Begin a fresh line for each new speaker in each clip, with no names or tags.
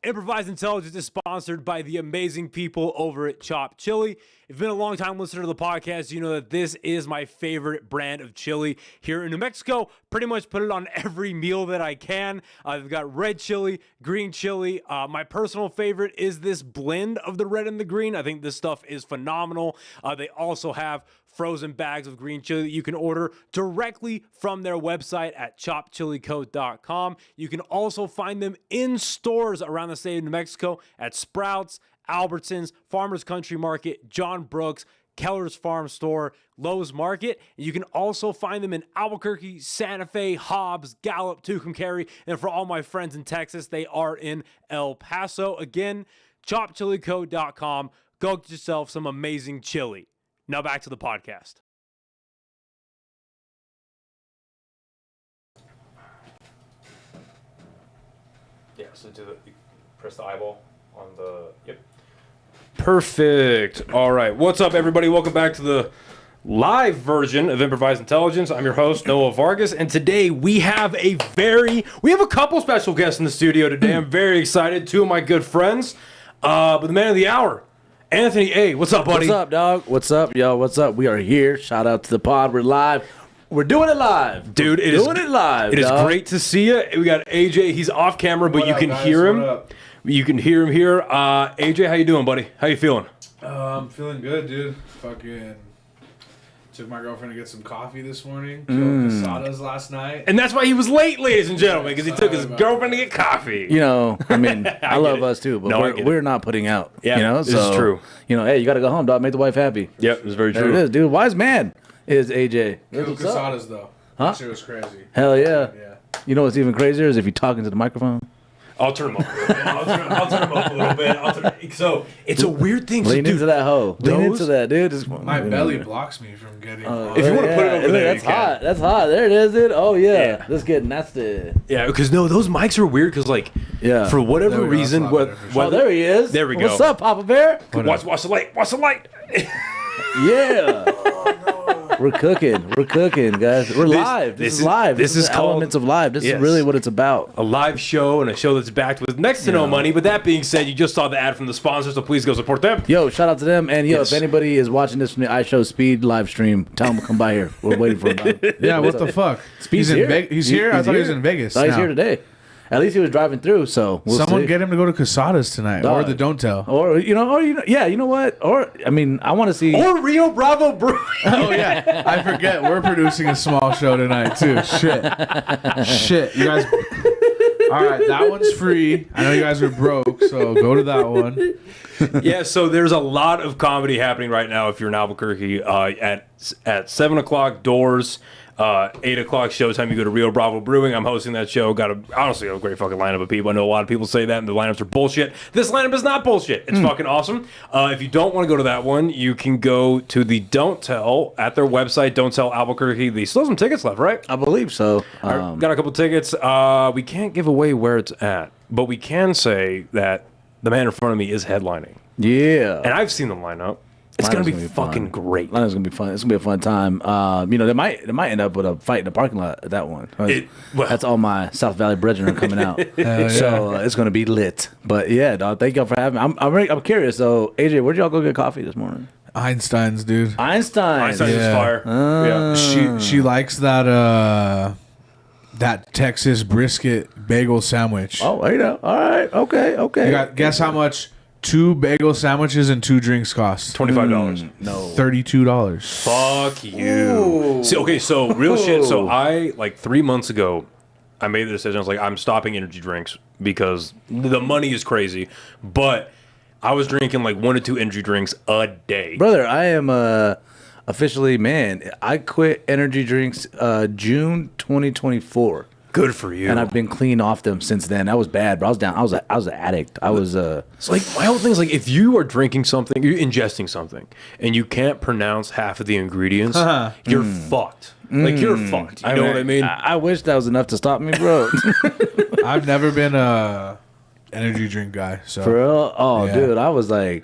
Improvised Intelligence is sponsored by the amazing people over at Chop Chili. If you've been a long time listener to the podcast, you know that this is my favorite brand of chili here in New Mexico. Pretty much put it on every meal that I can. They've got red chili, green chili. My personal favorite is this blend of the red and the green. I think this stuff is phenomenal. They also have frozen bags of green chili that you can order directly from their website at chopchilico.com. You can also find them in stores around the state of New Mexico at Sprouts, Albertsons, Farmers Country Market, John Brooks, Keller's Farm Store, Lowe's Market. And you can also find them in Albuquerque, Santa Fe, Hobbs, Gallup, Tucumcari. And for all my friends in Texas, they are in El Paso. Again, chopchilico.com. Go get yourself some amazing chili. Now back to the podcast. Yeah, so press the eyeball on the, yep. Perfect. All right. What's up, everybody? Welcome back to the live version of Improvised Intelligence. I'm your host, Noah Vargas, and today we have a couple special guests in the studio today. I'm very excited. Two of my good friends, but the man of the hour, Anthony A. What's up, buddy?
What's up, dog? What's up, yo? What's up? We are here. Shout out to the pod. We're live. We're doing it live.
Dude, it is great to see you. We got AJ. He's off camera, but you can hear him. You can hear him here. AJ, how you doing, buddy? How you feeling?
I'm feeling good, dude. Fucking took my girlfriend to get some coffee this morning. Killed casadas last night.
And that's why he was late, ladies and gentlemen, because he took his girlfriend to get coffee.
You know, I mean, I love us too, but we're not putting out.
Yeah,
you know,
this is true.
You know, hey, you got to go home, dog. Make the wife happy.
Yep, it's very true.
There it is, dude. Wise man is AJ.
Killed casadas, though.
Huh?
That shit was crazy.
Hell yeah.
Yeah.
You know what's even crazier is if you're talking to the microphone.
I'll turn him up a little bit. I'll turn him up a little bit. So it's a weird thing.
Lean into that hoe. Lean into that, dude. Just,
my belly blocks me from getting.
If you want to put it over there,
that's hot. That's hot. There it is, dude. Oh yeah, let's get nasty.
Yeah, because those mics are weird. Because for whatever reason,
there he is.
There we go.
What's up, Papa Bear?
Watch the light. Watch the light.
Yeah. We're cooking, guys. We're live. This is live. This is called Elements of Live. This is really what it's about.
A live show and a show that's backed with next to no money. But that being said, you just saw the ad from the sponsor, so please go support them.
Yo, shout out to them. And if anybody is watching this from the iShow Speed live stream, tell them to come by here. We're waiting for him.
Yeah, what the fuck?
Speed's here.
He's here? I thought he was in Vegas.
He's here today. At least he was driving through, so
someone get him to go to Casadas tonight, or the Don't Tell,
or you know what, or I mean, I want to see,
or Rio Bravo Brewing.
Oh yeah, I forget we're producing a small show tonight too. Shit, you guys. All right, that one's free. I know you guys are broke, so go to that one.
Yeah, so there's a lot of comedy happening right now. If you're in Albuquerque, at 7:00 doors. 8 o'clock showtime, you go to Rio Bravo Brewing. I'm hosting that show. Got honestly a great fucking lineup of people. I know a lot of people say that, and the lineups are bullshit. This lineup is not bullshit. It's fucking awesome. If you don't want to go to that one, you can go to the Don't Tell at their website, Don't Tell Albuquerque. They still have some tickets left, right?
I believe so.
Got a couple tickets. We can't give away where it's at, but we can say that the man in front of me is headlining.
Yeah.
And I've seen the lineup. It's gonna be fucking great.
It's gonna be fun. It's gonna be a fun time. You know, they might end up with a fight in the parking lot at that one. That's all my South Valley brethren coming out. So it's gonna be lit. But yeah, dog, thank y'all for having me. I'm curious though. AJ, where'd y'all go get coffee this morning?
Einstein's, dude.
Einstein's is fire.
Yeah. She likes that Texas brisket bagel sandwich.
Oh, you know. All right. Okay.
Guess how much 2 bagel sandwiches and 2 drinks cost?
$25.
No.
$32.
Fuck you. See, so real shit. So I, 3 months ago, I made the decision. I was like, I'm stopping energy drinks because the money is crazy. But I was drinking 1 to 2 energy drinks a day.
Brother, I am officially, man, I quit energy drinks June 2024.
Good for you.
And I've been clean off them since then. That was bad, but I was down. I was an addict. I was
So my whole thing is if you are drinking something, you're ingesting something, and you can't pronounce half of the ingredients, you're fucked. You're fucked. You know what I mean?
I wish that was enough to stop me, bro.
I've never been a energy drink guy. So
for real? Oh, yeah. Dude, I was I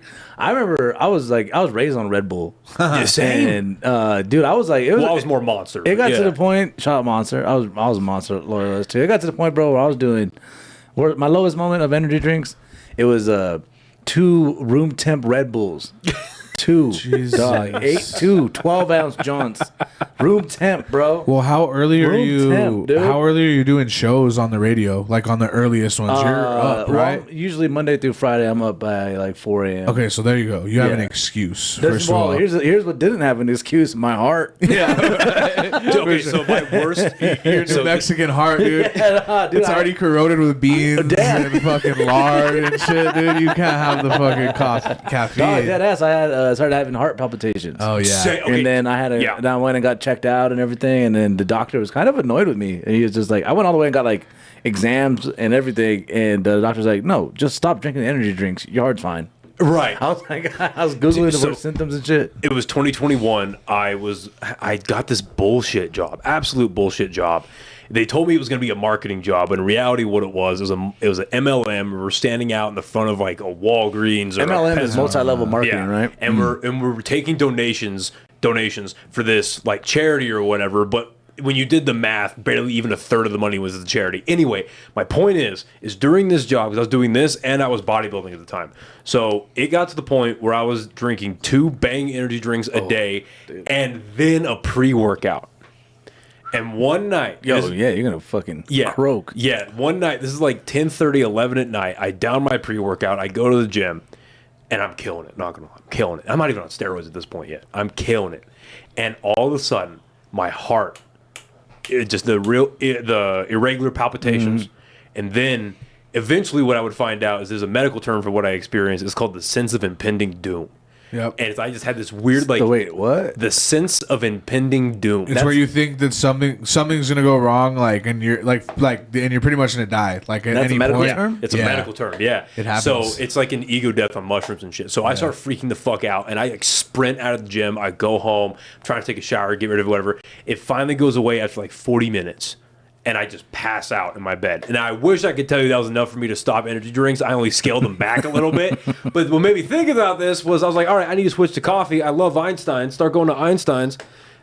remember I was raised on Red Bull.
Same.
And dude, I was I
was more Monster.
It got to the point. Shout out Monster. I was a Monster loyalist too. It got to the point, bro, where I was doing my lowest moment of energy drinks It was 2 room temp Red Bulls. 2, dog, 12-ounce joints, room temp, bro.
Well, how early are you doing shows on the radio? Like on the earliest ones, you're up, right?
Well, usually Monday through Friday, I'm up by like 4 a.m.
Okay, so there you go. You have an excuse. First of all,
here's what didn't have an excuse: my heart.
Yeah.
Okay, so my worst.
Your Mexican heart, dude.
Dude,
It's already corroded with beans and fucking lard and shit, dude. You can't have the fucking caffeine.
Dog, that ass. I had started having heart palpitations.
Oh yeah.
And then I went and got checked out and everything, and then the doctor was kind of annoyed with me, and he was just like, I went all the way and got like exams and everything, and the doctor's like, no, just stop drinking the energy drinks. Your heart's fine.
Right.
I was like, I was googling the word symptoms and shit.
It was 2021. I got this bullshit job, absolute bullshit job. They told me it was going to be a marketing job, but in reality, what it was an MLM. We were standing out in the front of like a Walgreens. Or
MLM is multi-level marketing, right?
And we're taking donations for this like charity or whatever. But when you did the math, barely even a third of the money was the charity. Anyway, my point is during this job, because I was doing this and I was bodybuilding at the time, so it got to the point where I was drinking 2 Bang energy drinks a day, and then a pre-workout. And one night,
you're gonna fucking croak.
Yeah, one night, this is like 10:30, 11 at night. I down my pre-workout. I go to the gym, and I'm killing it. Not gonna lie, I'm killing it. I'm not even on steroids at this point yet. I'm killing it, and all of a sudden, my heart, the irregular palpitations, and then eventually, what I would find out is there's a medical term for what I experienced. It's called the sense of impending doom.
Yep.
And I just had this weird like
what?
The sense of impending doom.
It's where you think that something's gonna go wrong, like, and you're and you're pretty much gonna die. Like at any point.
Term?
It's a medical term. Yeah.
It happens.
So it's like an ego death on mushrooms and shit. So I start freaking the fuck out, and I like sprint out of the gym. I go home, I'm trying to take a shower, get rid of whatever. It finally goes away after like 40 minutes. And I just pass out in my bed. And I wish I could tell you that was enough for me to stop energy drinks. I only scaled them back a little bit. But what made me think about this was I was like, all right, I need to switch to coffee. I love Einstein's. Start going to Einstein's.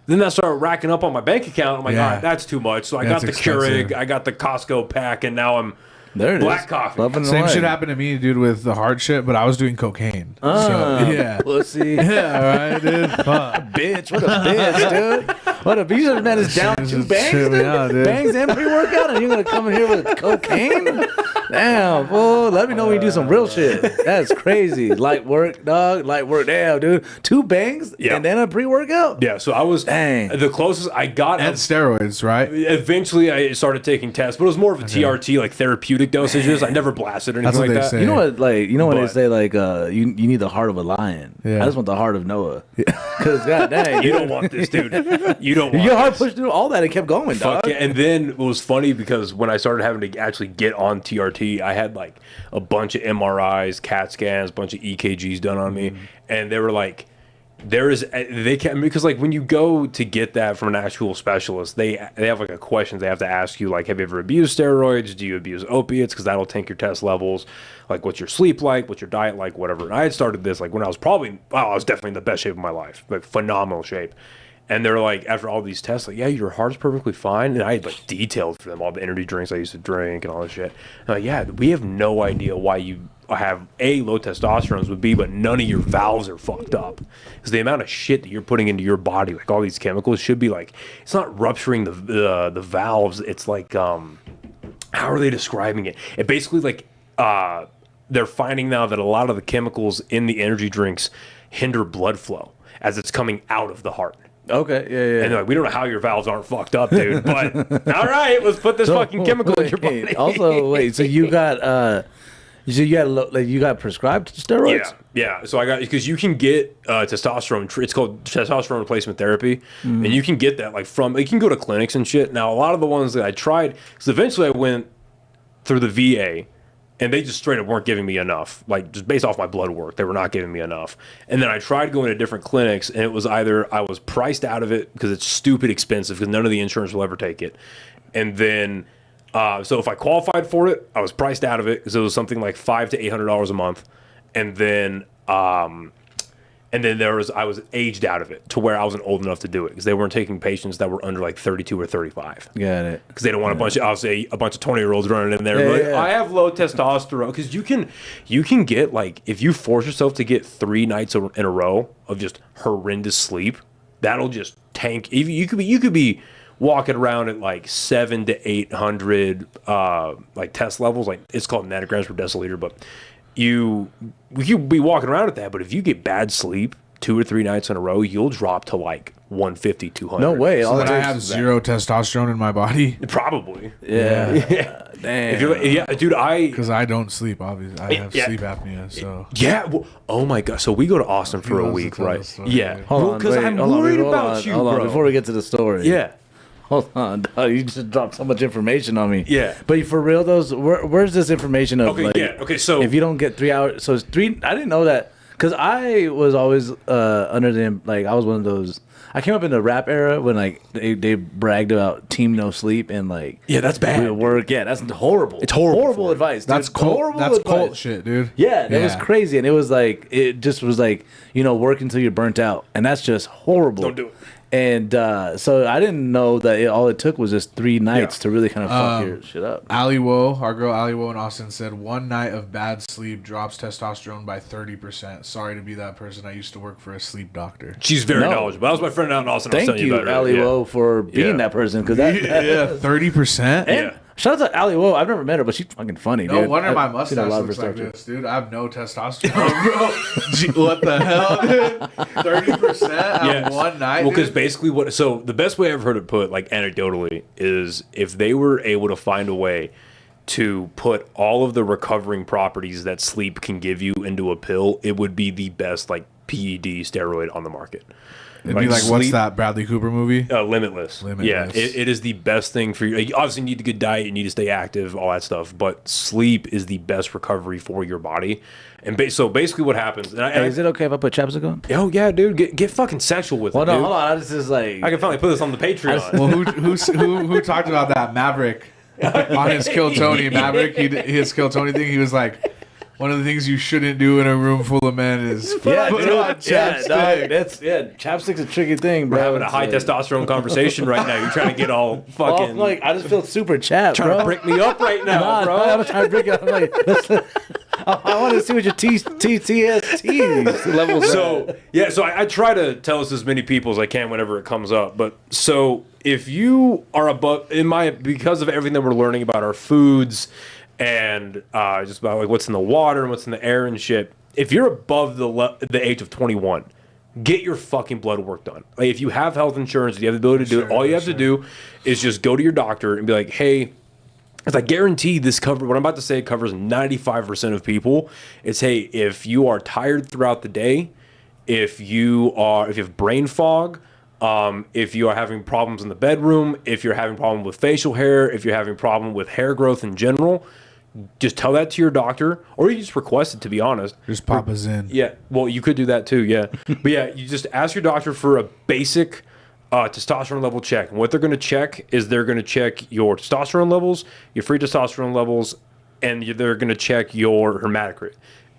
Then I started racking up on my bank account. I'm like, all right, that's too much. So I got the Keurig, I got the Costco pack, and now I'm black coffee.
Same shit happened to me, dude, with the hard shit, but I was doing cocaine.
Pussy.
Yeah, right, dude. Fuck.
Bitch, what a bitch, dude. What a bitch. Man is down 2 bangs, dude. Bangs and pre-workout, and you're going to come in here with cocaine? Damn, fool. Let me know when you do some real shit. That's crazy. Light work, dog. Light work. Damn, dude. 2 bangs and then a pre-workout?
Yeah, so I was the closest I got.
And steroids, right?
Eventually, I started taking tests, but it was more of a TRT, like therapeutic dosages. I never blasted or anything like that.
Say.
You know what? Like, they say, like, you need the heart of a lion. Yeah. I just want the heart of Noah. Because goddamn,
you don't want this, dude. You don't want
your heart pushed through all that. It kept going, dog.
Yeah. And then it was funny because when I started having to actually get on TRT, I had like a bunch of MRIs, CAT scans, a bunch of EKGs done on me, and they were like, because like when you go to get that from an actual specialist, they have like a question they have to ask you, like, have you ever abused steroids? Do you abuse opiates? Because that'll tank your test levels. Like, what's your sleep like? What's your diet like? Whatever. And I had started this like when I was I was definitely in the best shape of my life, like phenomenal shape. And they're like, after all these tests, like, yeah, your heart's perfectly fine. And I had like detailed for them all the energy drinks I used to drink and all this shit. And like, yeah, we have no idea why you have low testosterone would be, but none of your valves are fucked up. Because the amount of shit that you're putting into your body, like all these chemicals, should be like, it's not rupturing the valves. It's like, how are they describing it? It basically like, they're finding now that a lot of the chemicals in the energy drinks hinder blood flow as it's coming out of the heart.
Okay, yeah.
And they're like, we don't know how your valves aren't fucked up, dude. But all right, let's put this fucking chemical in your body.
Also, wait, so you got you got prescribed steroids?
Yeah. So I got, because you can get testosterone. It's called testosterone replacement therapy, and you can get that like you can go to clinics and shit. Now a lot of the ones that I tried, because eventually I went through the VA. And they just straight up weren't giving me enough. Like, just based off my blood work, they were not giving me enough. And then I tried going to different clinics, and it was either I was priced out of it because it's stupid expensive because none of the insurance will ever take it. And then, so if I qualified for it, I was priced out of it because it was something like $500 to $800 a month. And then And then I was aged out of it to where I wasn't old enough to do it because they weren't taking patients that were under like 32 or 35.
Got it.
Because they don't want a bunch of 20-year-olds running in there. I have low testosterone because you can get like if you force yourself to get 3 nights in a row of just horrendous sleep, that'll just tank. You could be walking around at like 700 to 800 like test levels, like it's called nanograms per deciliter, but you be walking around at that. But if you get bad sleep 2 or 3 nights in a row, you'll drop to like 150, 200.
No way.
So that I have zero testosterone in my body.
Probably.
Yeah. Damn.
Dude,
because I don't sleep. Obviously, I have sleep apnea. So
well, oh my god. So we go to Austin for a week, right? Yeah.
Hold on,
because I'm worried about you, bro.
Before we get to the story.
Yeah.
Hold on, dog. You just dropped so much information on me.
Yeah.
But for real, where's this information of?
Okay,
like,
yeah. Okay, so
if you don't get 3 hours, so it's 3. I didn't know that because I was always under the like I was one of those. I came up in the rap era when like they bragged about team no sleep and like
that's bad.
Work. Yeah, that's horrible.
It's horrible
advice. Dude.
That's cult.
Horrible
That's
advice.
cult shit, dude.
Yeah, that was crazy, and it just was like work until you're burnt out, and that's just horrible.
Don't do it.
And so I didn't know that all it took was just 3 nights to really kind of fuck your shit up.
Ali Wo, our girl Ali Wo in Austin said 1 night of bad sleep drops testosterone by 30%. Sorry to be that person. I used to work for a sleep doctor.
She's very knowledgeable. That was my friend out in Austin.
Thank you, Ali Wo, for being that person because that
30%.
Yeah. Shout out to Ali Wo. I've never met her, but she's fucking funny, dude.
No wonder my mustache looks like this, dude. I have no testosterone, bro. What the hell, dude? 30% on 1 night.
Well, because basically so the best way I've heard it put, like anecdotally, is if they were able to find a way to put all of the recovering properties that sleep can give you into a pill, it would be the best like PED steroid on the market.
It'd be like, what's that Bradley Cooper movie?
Limitless. Yeah, it is the best thing for you. You obviously need a good diet, you need to stay active, all that stuff. But sleep is the best recovery for your body. And so basically, what happens? And
is it okay if I put chapstick on?
Oh yeah, dude, get fucking sexual with it.
Well, no,
dude.
hold on. This is like
I can finally put this on the Patreon.
Well, who talked about that Maverick on his Kill Tony Maverick? His Kill Tony thing. He was like, one of the things you shouldn't do in a room full of men is put on chapstick.
Chapstick's a tricky thing, bro.
We're having a high testosterone conversation right now. You're trying to get all fucking
I just feel super chapped,
trying to break me up right now, bro.
I'm trying to break it up. I'm like, I want to see what your TTST levels
are. So I try to tell this as many people as I can whenever it comes up. But so if you are above, because of everything that we're learning about our foods and just about like what's in the water and what's in the air and shit, if you're above the age of 21, get your fucking blood work done. Like if you have health insurance, you have the ability to do it. All you have to do is just go to your doctor and be like, hey. Because I guarantee what I'm about to say covers 95% of people. It's, hey, if you are tired throughout the day, if you have brain fog, if you are having problems in the bedroom, if you're having problem with facial hair, if you're having problem with hair growth in general, just tell that to your doctor, or you just request it, to be honest.
Just pop us in.
Yeah, well, you could do that too, yeah. But yeah, you just ask your doctor for a basic testosterone level check. And what they're going to check is they're going to check your testosterone levels, your free testosterone levels, and they're going to check your hematocrit.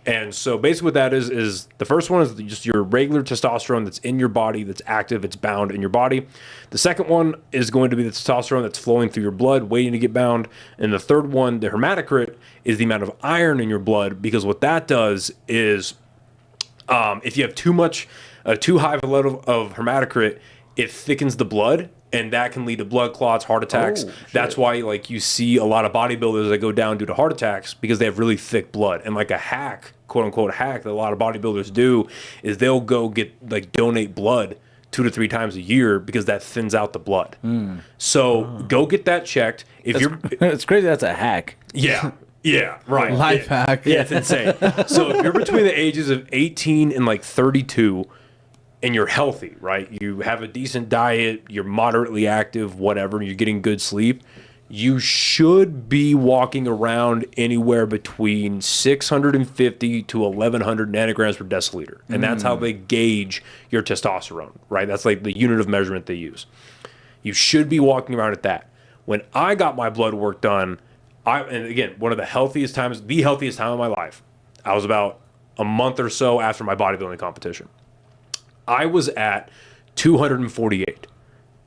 And so basically what that is the first one is just your regular testosterone that's in your body, that's active, it's bound in your body. The second one is going to be the testosterone that's flowing through your blood, waiting to get bound. And the third one, the hematocrit, is the amount of iron in your blood, because what that does is if you have too high of a level of hematocrit, it thickens the blood, and that can lead to blood clots, heart attacks. That's why like you see a lot of bodybuilders that go down due to heart attacks, because they have really thick blood. And like a hack, quote unquote hack, that a lot of bodybuilders do is they'll go donate blood 2 to 3 times a year, because that thins out the blood. So go get that checked.
It's crazy that's a hack.
Yeah. Yeah, right.
Life hack.
Yeah, it's insane. So if you're between the ages of 18 and like 32, and you're healthy, right? You have a decent diet, you're moderately active, whatever, you're getting good sleep, you should be walking around anywhere between 650 to 1100 nanograms per deciliter. And that's how they gauge your testosterone, right? That's like the unit of measurement they use. You should be walking around at that. When I got my blood work done, and again, one of the healthiest times of my life, I was about a month or so after my bodybuilding competition. I was at 248.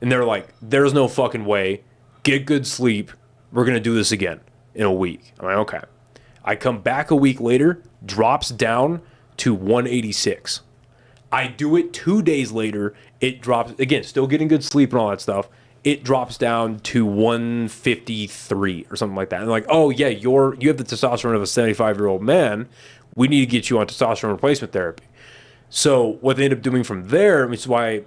And they're like, there's no fucking way. Get good sleep. We're going to do this again in a week. I'm like, okay. I come back a week later, drops down to 186. I do it 2 days later. It drops, again, still getting good sleep and all that stuff. It drops down to 153 or something like that. And like, oh yeah, you have the testosterone of a 75-year-old man. We need to get you on testosterone replacement therapy. So what they ended up doing from there, which is why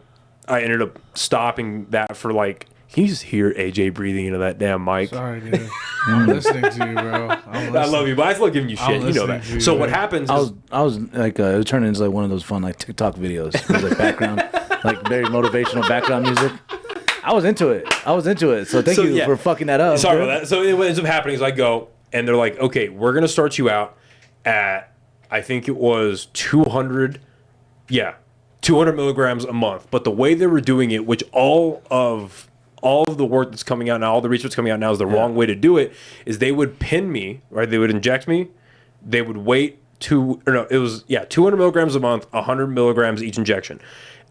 I ended up stopping that for like, can you just hear AJ breathing into that damn mic?
Sorry, dude. I'm listening to you, bro.
I love you, but I still giving you shit. You know that. So what happens is...
I was like, it was turning into like one of those fun like TikTok videos. It was like background, like very motivational background music. I was into it. So thank you for fucking that up.
Sorry about that. So what ends up happening is I go, and they're like, okay, we're going to start you out at, I think it was 200 milligrams a month. But the way they were doing it, which all of the work that's coming out now, all the research coming out now is the wrong way to do it, is they would pin me, right? They would inject me. They would wait 200 milligrams a month, 100 milligrams each injection.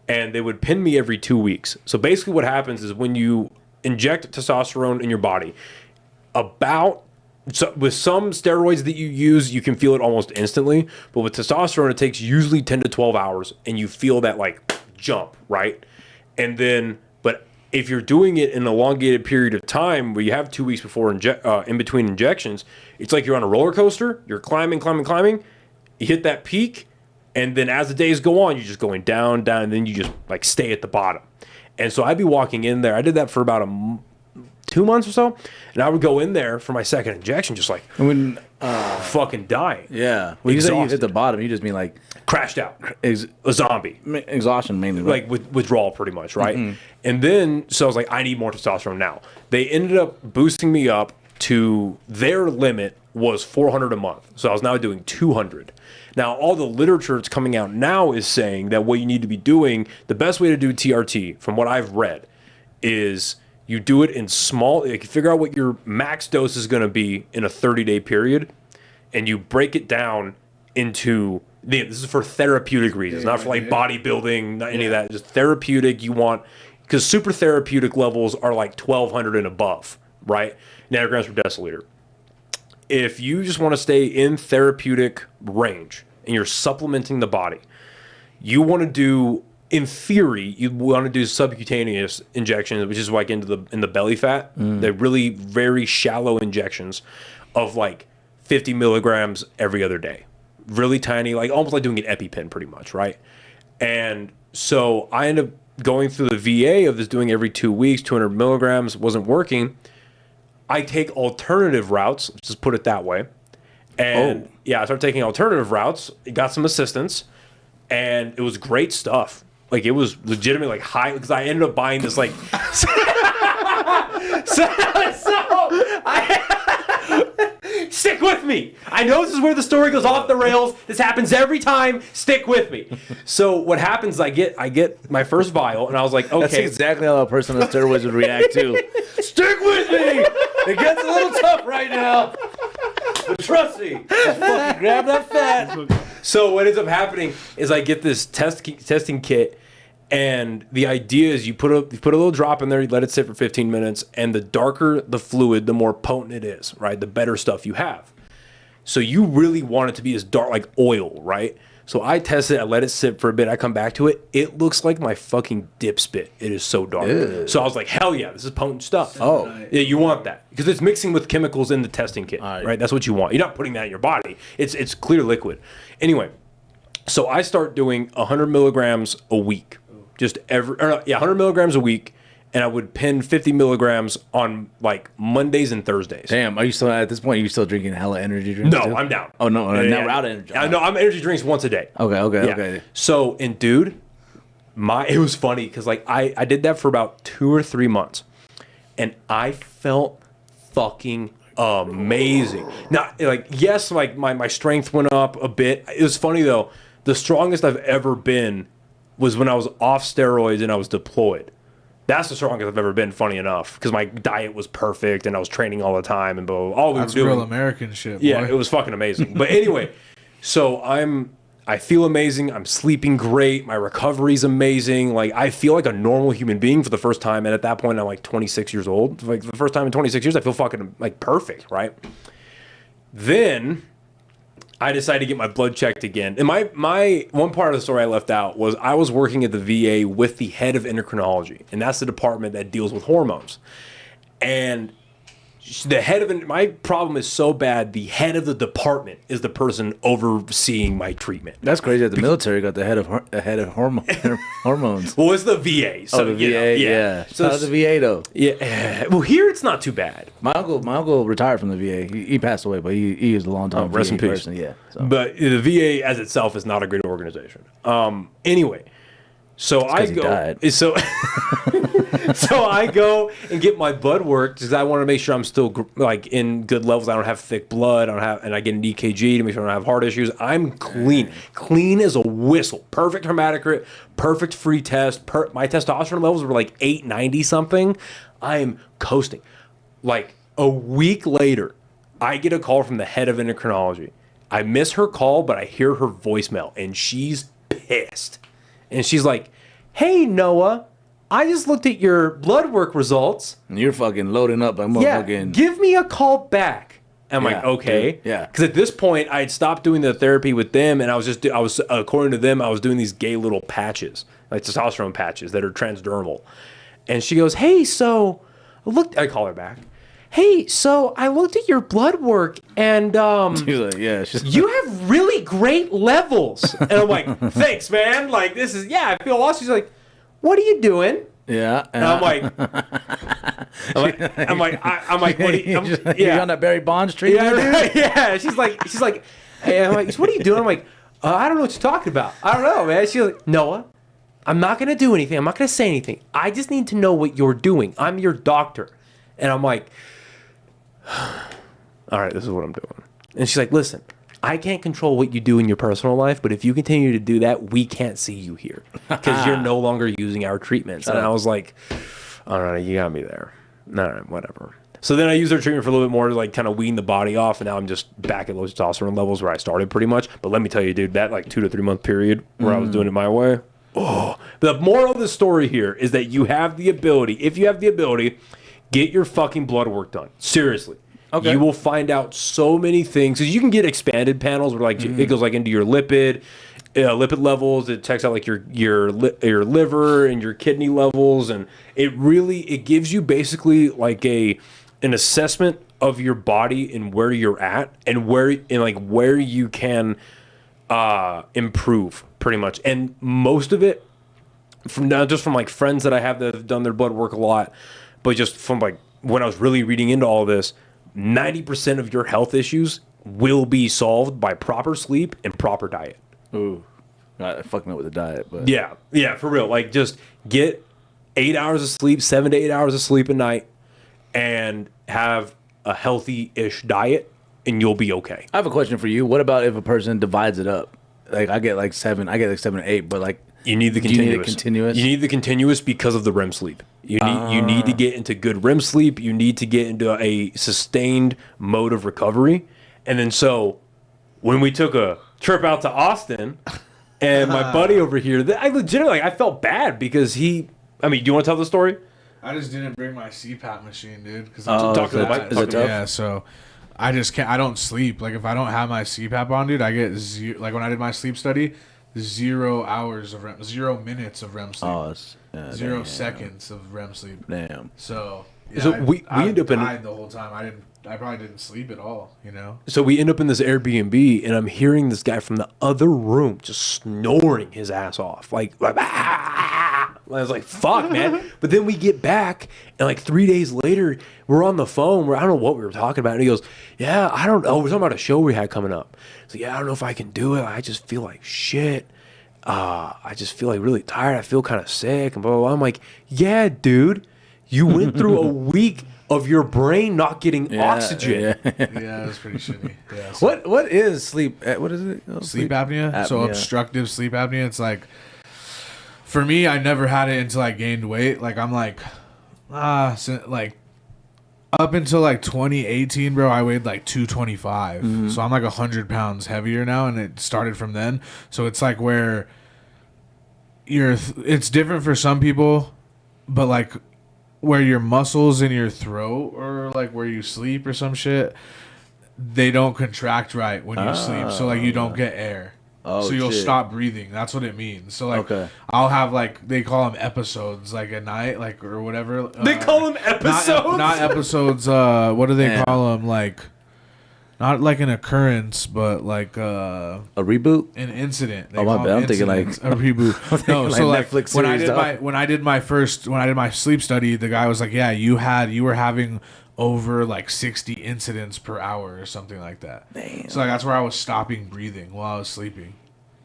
And they would pin me every 2 weeks. So basically what happens is when you inject testosterone in your body, with some steroids that you use, you can feel it almost instantly. But with testosterone, it takes usually 10 to 12 hours, and you feel that like jump, right? And then, but if you're doing it in an elongated period of time where you have 2 weeks before in between injections, it's like you're on a roller coaster. You're climbing. You hit that peak, and then as the days go on, you're just going down, and then you just like stay at the bottom. And so I'd be walking in there. I did that for about 2 months or so, and I would go in there for my second injection, just like fucking dying.
Yeah. When you say you hit the bottom, you just mean like
crashed out, a zombie,
exhaustion mainly, right?
Like with withdrawal, pretty much, right? Mm-hmm. And then so I was like, I need more testosterone now. They ended up boosting me up to their limit was 400 a month, so I was now doing 200. Now, all the literature that's coming out now is saying that what you need to be doing, the best way to do TRT, from what I've read, is you do it in small, like you figure out what your max dose is going to be in a 30-day period, and you break it down into, this is for therapeutic reasons, not for like bodybuilding, not any of that, just therapeutic. You want, because super therapeutic levels are like 1,200 and above, right? Nanograms per deciliter. If you just want to stay in therapeutic range and you're supplementing the body, you want to do, in theory, you want to do subcutaneous injections, which is like in the belly fat. They're really very shallow injections of like 50 milligrams every other day. Really tiny, like almost like doing an EpiPen pretty much, right? And so I ended up going through the VA of this doing every 2 weeks, 200 milligrams, wasn't working. I take alternative routes, let's just put it that way. And I started taking alternative routes, got some assistance, and it was great stuff. Like it was legitimately like high, because I ended up buying this like stick with me. I know this is where the story goes off the rails. This happens every time. Stick with me. So what happens? I get my first vial, and I was like, okay,
that's exactly how a person on steroids would react too. Stick with me. It gets a little tough right now, but trust me. Just fucking grab that fat.
So what ends up happening is I get this testing kit. And the idea is you put a little drop in there, you let it sit for 15 minutes, and the darker the fluid, the more potent it is, right? The better stuff you have. So you really want it to be as dark, like oil, right? So I test it, I let it sit for a bit, I come back to it. It looks like my fucking dip spit. It is so dark. Ew. So I was like, hell yeah, this is potent stuff.
Oh.
Yeah, you want that. Because it's mixing with chemicals in the testing kit, right? That's what you want. You're not putting that in your body. It's clear liquid. Anyway, so I start doing 100 milligrams a week. 100 milligrams a week, and I would pin 50 milligrams on like Mondays and Thursdays.
Damn, are you still at this point? Are you still drinking hella energy drinks?
No,
too?
I'm down.
Oh no, now we're out of energy.
No, I'm energy drinks once a day.
Okay.
So, and dude, it was funny because like I did that for about 2 or 3 months, and I felt fucking amazing. Now, like yes, like my strength went up a bit. It was funny though. The strongest I've ever been was when I was off steroids and I was deployed. That's the strongest I've ever been, funny enough, because my diet was perfect and I was training all the time and all we were doing.
That's real American shit, boy.
Yeah, it was fucking amazing. But anyway, so I I feel amazing. I'm sleeping great. My recovery's amazing. Like, I feel like a normal human being for the first time. And at that point, I'm like 26 years old. Like, the first time in 26 years, I feel fucking like perfect, right? Then I decided to get my blood checked again. And my one part of the story I left out was I was working at the VA with the head of endocrinology. And that's the department that deals with hormones. And the head of my problem is so bad. The head of the department is the person overseeing my treatment.
That's crazy. That the military got the head of hormones.
Well, it's the VA. So
the VA, yeah. So it's the VA though.
Yeah. Well, here it's not too bad.
My uncle retired from the VA. He passed away, but he was a long time.
Rest in peace.
Person, yeah. So.
But the VA as itself is not a great organization. Anyway. So I go. So I go and get my blood work because I want to make sure I'm still like in good levels. I don't have thick blood. And I get an EKG to make sure I don't have heart issues. I'm clean as a whistle. Perfect hematocrit, perfect free test. My testosterone levels were like 890 something. I am coasting. Like a week later, I get a call from the head of endocrinology. I miss her call, but I hear her voicemail, and she's pissed. And she's like, "Hey, Noah, I just looked at your blood work results."
And you're fucking loading up. I'm fucking...
give me a call back. I'm like, okay.
Dude, yeah.
Because at this point, I had stopped doing the therapy with them, and I was according to them, I was doing these gay little patches, like testosterone patches that are transdermal. And she goes, "Hey, so I call her back. Hey, so I looked at your blood work, and
she's like, yeah,
you have really great levels." And I'm like, "Thanks, man. Like, this is, I feel awesome." She's like, "What are you doing?"
Yeah.
And I'm like, what are you,
you're on that Barry Bonds treatment?
Yeah, right, yeah. She's like, "Hey," I'm like, "What are you doing?" I'm like, "I don't know what you're talking about. I don't know, man." She's like, "Noah, I'm not gonna do anything. I'm not gonna say anything. I just need to know what you're doing. I'm your doctor." And I'm like, "All right, this is what I'm doing." And she's like, "Listen, I can't control what you do in your personal life, but if you continue to do that, we can't see you here because you're no longer using our treatments." And I was like, "All right, you got me there. All right, whatever." So then I used their treatment for a little bit more to like kind of wean the body off, and now I'm just back at low testosterone levels where I started pretty much. But let me tell you, dude, that like 2 to 3 month period where I was doing it my way. Oh, the moral of the story here is that you have the ability, if you have the ability, get your fucking blood work done. Seriously. Okay. You will find out so many things. Because you can get expanded panels where like it goes like into your lipid levels. It checks out like your liver and your kidney levels, and it gives you basically like an assessment of your body and where you're at and where you can improve pretty much. And most of it not just from like friends that I have that have done their blood work a lot, but just from like when I was really reading into all this, 90% of your health issues will be solved by proper sleep and proper diet.
Ooh, not fucking up with the diet, but
yeah, for real. Like just get 8 hours of sleep, 7 to 8 hours of sleep a night, and have a healthy-ish diet, and you'll be okay.
I have a question for you. What about if a person divides it up? Like I get like 7 or 8, but like
you need the continuous.
You need a continuous?
You need the continuous because of the REM sleep. You need to get into good REM sleep. You need to get into a sustained mode of recovery. And then so when we took a trip out to Austin, and my buddy over here, I legitimately I felt bad because do you want to tell the story?
I just didn't bring my CPAP machine, dude. Because
is it tough?
Yeah, so I just can't. I don't sleep. Like if I don't have my CPAP on, dude, I get like when I did my sleep study, 0 hours of REM, 0 minutes of REM sleep. Oh, 0 seconds of REM sleep.
Damn.
So
we end up in
the whole time. I probably didn't sleep at all. You know.
So we end up in this Airbnb, and I'm hearing this guy from the other room just snoring his ass off, like. I was like, "Fuck, man!" But then we get back, and like 3 days later, we're on the phone. I don't know what we were talking about, and he goes, "Yeah, I don't know. We're talking about a show we had coming up." So yeah, I don't know if I can do it. I just feel like shit. I just feel like really tired. I feel kind of sick, and blah, blah, blah. I'm like, "Yeah, dude, you went through a week of your brain not getting oxygen."
Yeah, it was pretty shitty. Yeah, so
what is sleep? What is it?
Sleep apnea. So obstructive sleep apnea. It's like. For me, I never had it until I gained weight. Like I'm like, like up until like 2018, bro, I weighed like 225. So I'm like 100 pounds heavier now, and it started from then. So it's like where it's different for some people, but like where your muscles in your throat or like where you sleep or some shit, they don't contract right when you sleep. So like you don't get air.
Oh,
so you'll
shit.
stop breathing. That's what it means. So like I'll have like they call them episodes like at night like or whatever.
They call them episodes.
Not episodes. What do they call them? Like not like an occurrence, but like
a reboot,
an incident. They
oh my
call
bad, I'm
them
thinking like
incidents, a reboot. No,
like
so like
Netflix
when I
series,
did when I did my sleep study, the guy was like, yeah, you were having over like 60 incidents per hour or something like that.
Damn.
So like that's where I was stopping breathing while I was sleeping.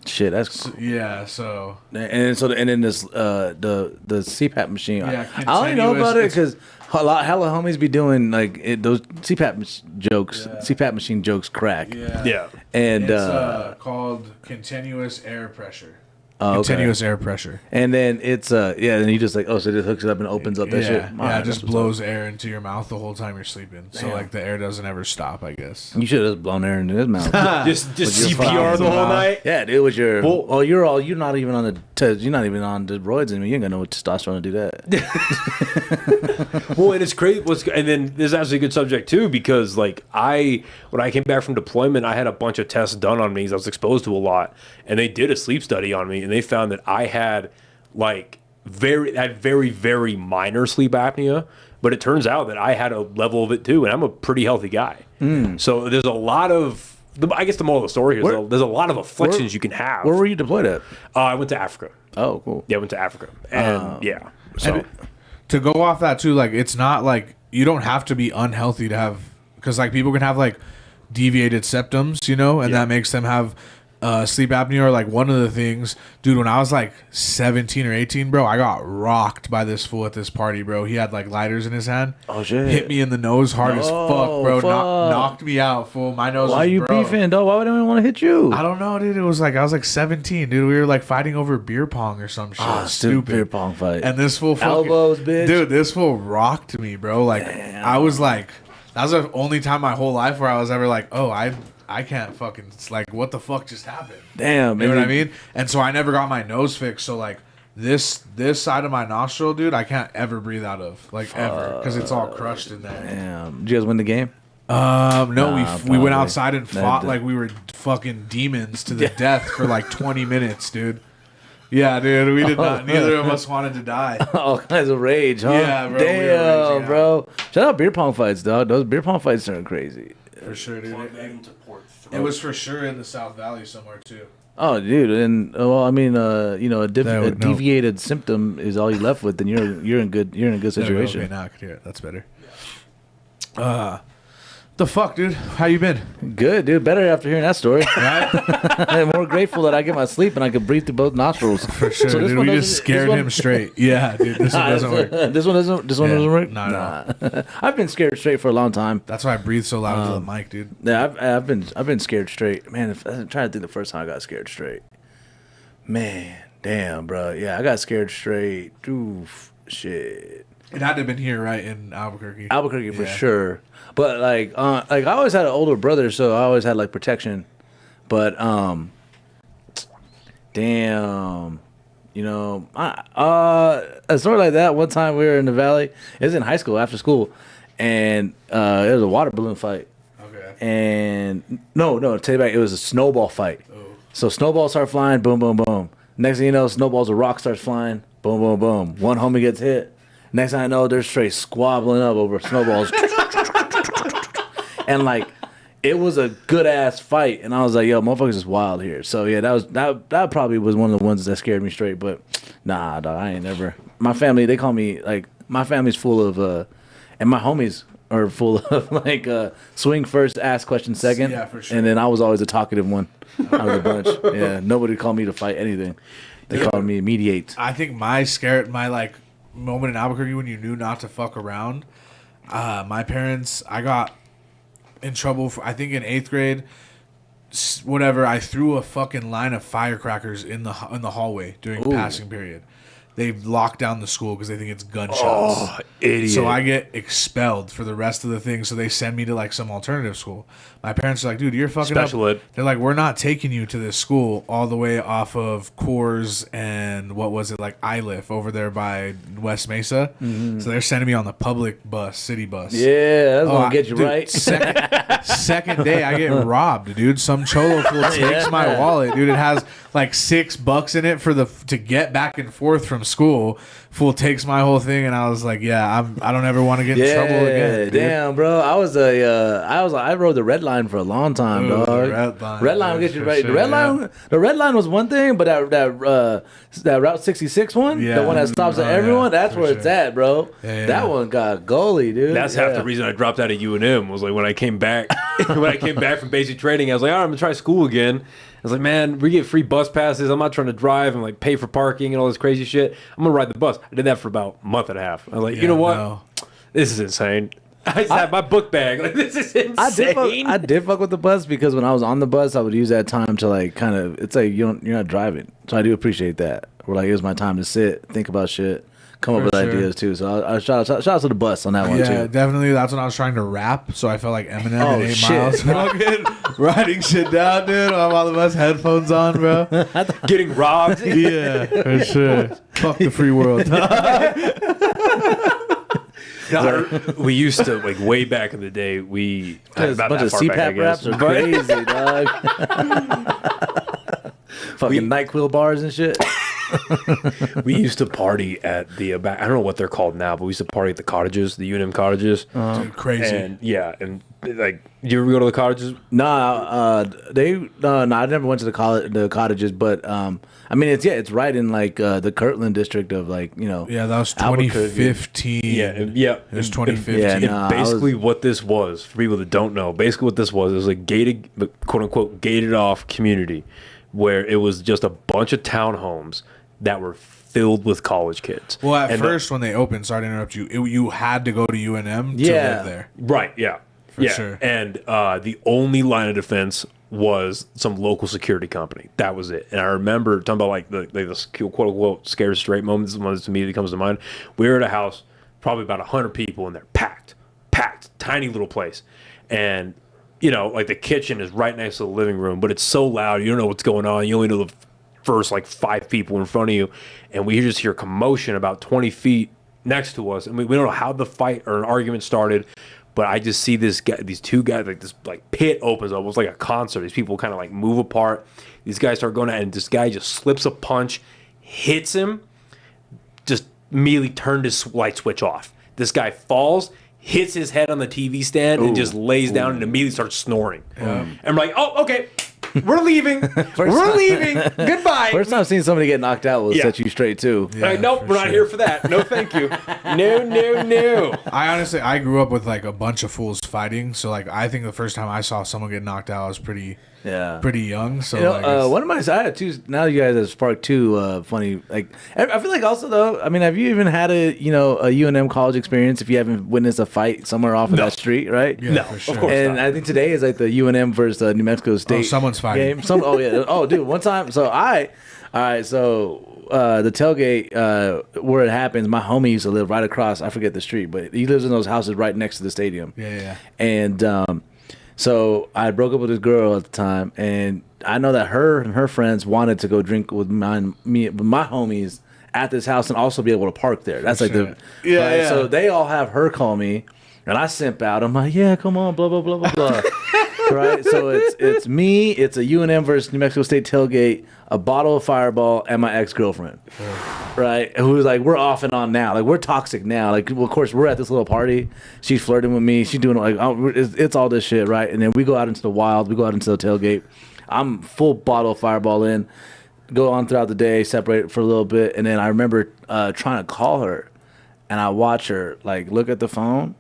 Shit, that's
So, yeah. So
and then this the CPAP machine.
Yeah,
I only know about it because hella homies be doing like those CPAP machine jokes crack.
yeah.
And
It's called continuous air pressure.
Oh, okay.
Continuous air pressure.
And then it's and you just like so it just hooks it up and opens up that shit.
Yeah, it just blows air into your mouth the whole time you're sleeping. So like the air doesn't ever stop, I guess.
You should have just blown air into his mouth.
just
With your
CPR the whole
mouth.
night.
Yeah, dude, with your you're not even on you're not even on the roids anymore. You ain't got no testosterone to do that.
Well, and it's crazy. And then this is actually a good subject too, because like when I came back from deployment, I had a bunch of tests done on me because I was exposed to a lot, and they did a sleep study on me, and they found that I had like very, very minor sleep apnea, but it turns out that I had a level of it too, and I'm a pretty healthy guy. So there's a lot of, I guess the moral of the story here is there's a lot of afflictions you can have.
Where were you deployed at?
I went to Africa.
Oh, cool.
Yeah, I went to Africa, and so.
And to go off that too, like it's not like you don't have to be unhealthy to have, because like people can have like deviated septums, and that makes them have sleep apnea. Or like one of the things, dude, when I was like 17 or 18, bro, I got rocked by this fool at this party, bro. He had like lighters in his hand.
Oh shit!
Hit me in the nose hard as fuck, bro. Knocked me out, fool. My nose.
Why are you beefing, dog? Why would anyone want to hit you?
I don't know, dude. It was like I was like 17, dude. We were like fighting over beer pong or some shit. Stupid
beer pong fight.
And this fool fucking,
elbows, bitch.
Dude, this fool rocked me, bro. Like I was like, that was the only time my whole life where I was ever like, oh, I can't fucking, like, what the fuck just happened?
Damn,
you know what I mean? And so I never got my nose fixed. So like this side of my nostril, dude, I can't ever breathe out of, like ever, because it's all crushed in there.
Damn. Did you guys win the game?
No, we went outside and fought like we were fucking demons to the death for like 20 minutes, dude. Yeah, dude, we did not. Neither of us wanted to die.
All kinds of rage, huh?
Yeah, bro.
Damn, bro. Shout out beer pong fights, dog. Those beer pong fights are crazy.
For sure, dude. It was for sure in the South Valley somewhere too.
Oh, dude, and well, I mean, a deviated symptom is all you left with, then you're in good situation.
Okay, now I can hear it. That's better. The fuck, dude? How you been?
Good, dude. Better after hearing that story. Right? I'm more grateful that I get my sleep and I can breathe through both nostrils.
For sure, so dude. We just scared him straight. Yeah, dude. This one doesn't work.
This one doesn't work?
Nah.
I've been scared straight for a long time.
That's why I breathe so loud into the mic, dude.
Yeah, I've been scared straight. Man, I'm trying to think the first time I got scared straight. Man, damn, bro. Yeah, I got scared straight. Oof, shit.
It had to have been here, right, in Albuquerque.
Albuquerque for sure. But like I always had an older brother, so I always had like protection. But damn, a story like that. One time we were in the valley. It was in high school after school, and it was a water balloon fight.
Okay.
And no, take it back. It was a snowball fight. Oh. So snowballs start flying, boom, boom, boom. Next thing you know, snowballs, a rock starts flying, boom, boom, boom. One homie gets hit. Next thing I know, they're straight squabbling up over snowballs. And like, it was a good ass fight, and I was like, "Yo, motherfuckers is wild here." So yeah, that probably was one of the ones that scared me straight. But nah, dog, I ain't never. My family, they call me like, my family's full of and my homies are full of like swing first, ask question second.
Yeah, for sure.
And then I was always a talkative one out of the bunch. Yeah, nobody called me to fight anything. They called me mediate.
I think my like moment in Albuquerque when you knew not to fuck around. My parents, I got in trouble for, I think in 8th grade, whatever. I threw a fucking line of firecrackers in the hallway during passing period. they've locked down the school because they think it's gunshots.
Oh, idiot.
So I get expelled for the rest of the thing. So they send me to like some alternative school. My parents are like, dude, you're fucking
Special
up.
ed.
They're like, we're not taking you to this school all the way off of Coors and what was it, like Iliff over there by West Mesa. So they're sending me on the public bus, city bus.
Yeah, that's gonna get you
dude,
right.
Second day, I get robbed, dude. Some cholo fool takes my wallet, dude. It has like $6 in it to get back and forth from school. Fool takes my whole thing, and I was like, yeah, I don't ever want to get in trouble again. Dude.
Damn, bro. I rode the red line for a long time, dog. Red line will get you right.
Sure,
the red line was one thing, but that Route 66 one, the one that stops at everyone, that's where it's at, bro. That one got goalie, dude.
That's half the reason I dropped out of UNM was like when I came back from basic training, I was like, all right, I'm gonna try school again. I was like, man, we get free bus passes. I'm not trying to drive and like pay for parking and all this crazy shit. I'm gonna ride the bus. I did that for about a month and a half. I was like, you know what? No. This is insane. I just had my book bag. Like, this is insane.
I did fuck with the bus because when I was on the bus, I would use that time to like kind of. It's like you're not driving, so I do appreciate that. Where like it was my time to sit, think about shit, come up with ideas too. So I shout out to the bus on that one too. Yeah,
definitely. That's when I was trying to rap, so I felt like Eminem in 8 Miles. Fucking writing shit down, dude. I'm on the bus, headphones on, bro.
Getting robbed.
Yeah, for sure. Fuck the free world.
We used to, like, way back in the day, we
had a bunch of CPAP raps are crazy, dog. Fucking NyQuil bars and shit.
We used to party at the I don't know what they're called now, but we used to party at the cottages, the UNM cottages.
Dude, crazy.
And and like, do you ever go to the cottages?
I never went to the cottages, but I mean, it's right in like the Kirtland district of like, you know.
Yeah, that was 2015.
Yeah, it was
2015.
Yeah, basically what this was, for people that don't know, basically what this was, it was a gated, quote unquote, gated off community where it was just a bunch of townhomes that were filled with college kids.
Well, at first when they opened, sorry to interrupt you, you had to go to UNM to live there.
Right, yeah. For sure. And the only line of defense was some local security company. That was it. And I remember talking about like the quote unquote scared straight moments. This is one that immediately comes to mind. We were at a house, probably about 100 people in there, packed, tiny little place. And, you know, like the kitchen is right next to the living room, but it's so loud, you don't know what's going on. You only know the first like 5 people in front of you. And we just hear commotion about 20 feet next to us. And we don't know how the fight or an argument started. But I just see these two guys, like this like pit opens up. It was like a concert. These people kind of like move apart. These guys start going at it, and this guy just slips a punch, hits him, just immediately turned his light switch off. This guy falls, hits his head on the TV stand, and just lays down and immediately starts snoring. And I'm like, oh, okay. We're leaving. We're leaving. Goodbye.
First time I've seen somebody get knocked out will set you straight too.
Yeah, like, nope, we're not here for that. No, thank you. No.
I grew up with like a bunch of fools fighting. So like, I think the first time I saw someone get knocked out, I was pretty young. So
one of my I had two. Now you guys have sparked two funny. Like I feel like also though. I mean, have you even had a UNM college experience if you haven't witnessed a fight somewhere off of that street, right?
Yeah, for sure.
Of course
and
not.
I think today is like the UNM versus New Mexico State.
Oh, someone's fighting.
Game. Dude, one time. So the tailgate where it happens, my homie used to live right across. I forget the street, but he lives in those houses right next to the stadium.
Yeah.
And so I broke up with this girl at the time, and I know that her and her friends wanted to go drink with my homies at this house and also be able to park there. That's like
yeah.
So they all have her call me, and I simp out. I'm like, yeah, come on, blah blah blah blah blah. Right, so it's me. It's a UNM versus New Mexico State tailgate, a bottle of Fireball, and my ex-girlfriend. Right, who's like, we're off and on now. Like, we're toxic now. Like, well, of course, we're at this little party. She's flirting with me. She's doing like, it's all this shit, right? And then we go out into the wild. We go out into the tailgate. I'm full bottle of Fireball in. Go on throughout the day, separate for a little bit, and then I remember trying to call her, and I watch her like look at the phone.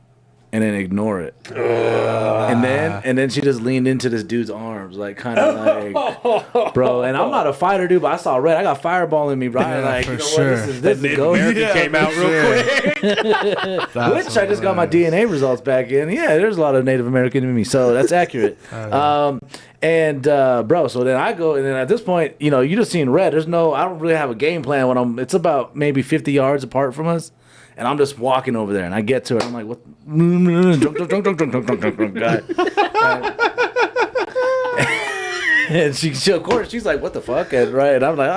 And then ignore it, and then she just leaned into this dude's arms, like kind of like, bro. And I'm not a fighter, dude, but I saw red. I got Fireball in me, bro.
Yeah,
like,
for
you know
sure.
what? This is
American came out real quick.
Which I just got my DNA results back in. Yeah, there's a lot of Native American in me, so that's accurate. And bro, so then I go, and then at this point, you just seen red. I don't really have a game plan when it's about maybe 50 yards apart from us. And I'm just walking over there, and I get to it. I'm like, what? Drunk, guy. And she, of course, she's like, what the fuck? And, right? And I'm like,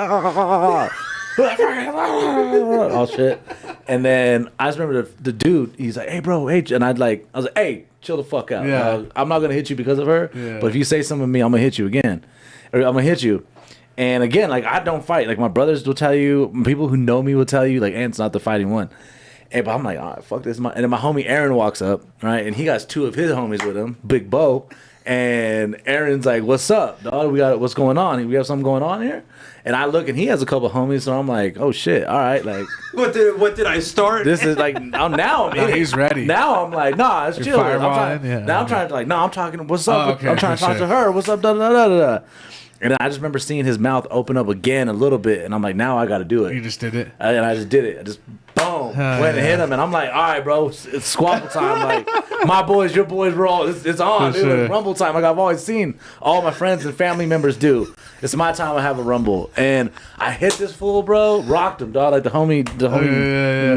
oh, shit. And then I just remember the dude, he's like, hey, bro, hey. And I was like, hey, chill the fuck out.
Yeah.
I'm not going to hit you because of her. Yeah. But if you say something to me, I'm going to hit you again. Or I'm going to hit you. And again, like, I don't fight. Like, my brothers will tell you, people who know me will tell you, like, Ant's not the fighting one. And but I'm like, all right, fuck this. And then my homie Aaron walks up, right? And he got 2 of his homies with him, Big Bo. And Aaron's like, what's up, dog? What's going on? We have something going on here? And I look, and he has a couple homies, so I'm like, oh shit, all right, like,
what did I start?
This is like, now I'm in it.
He's ready.
Now I'm like, nah, it's chill. I'm talking, what's up?
Okay,
I'm trying to talk to her. What's up? Da da da da da. And I just remember seeing his mouth open up again a little bit, and I'm like, now I got to do it.
You just did it?
And I just did it. I just, boom, went and hit him, and I'm like, all right, bro, it's squabble time. Like, my boys, your boys, we're all, it's on, dude. It's rumble time. Like, I've always seen all my friends and family members do. It's my time to have a rumble. And I hit this fool, bro, rocked him, dog. Like, the homie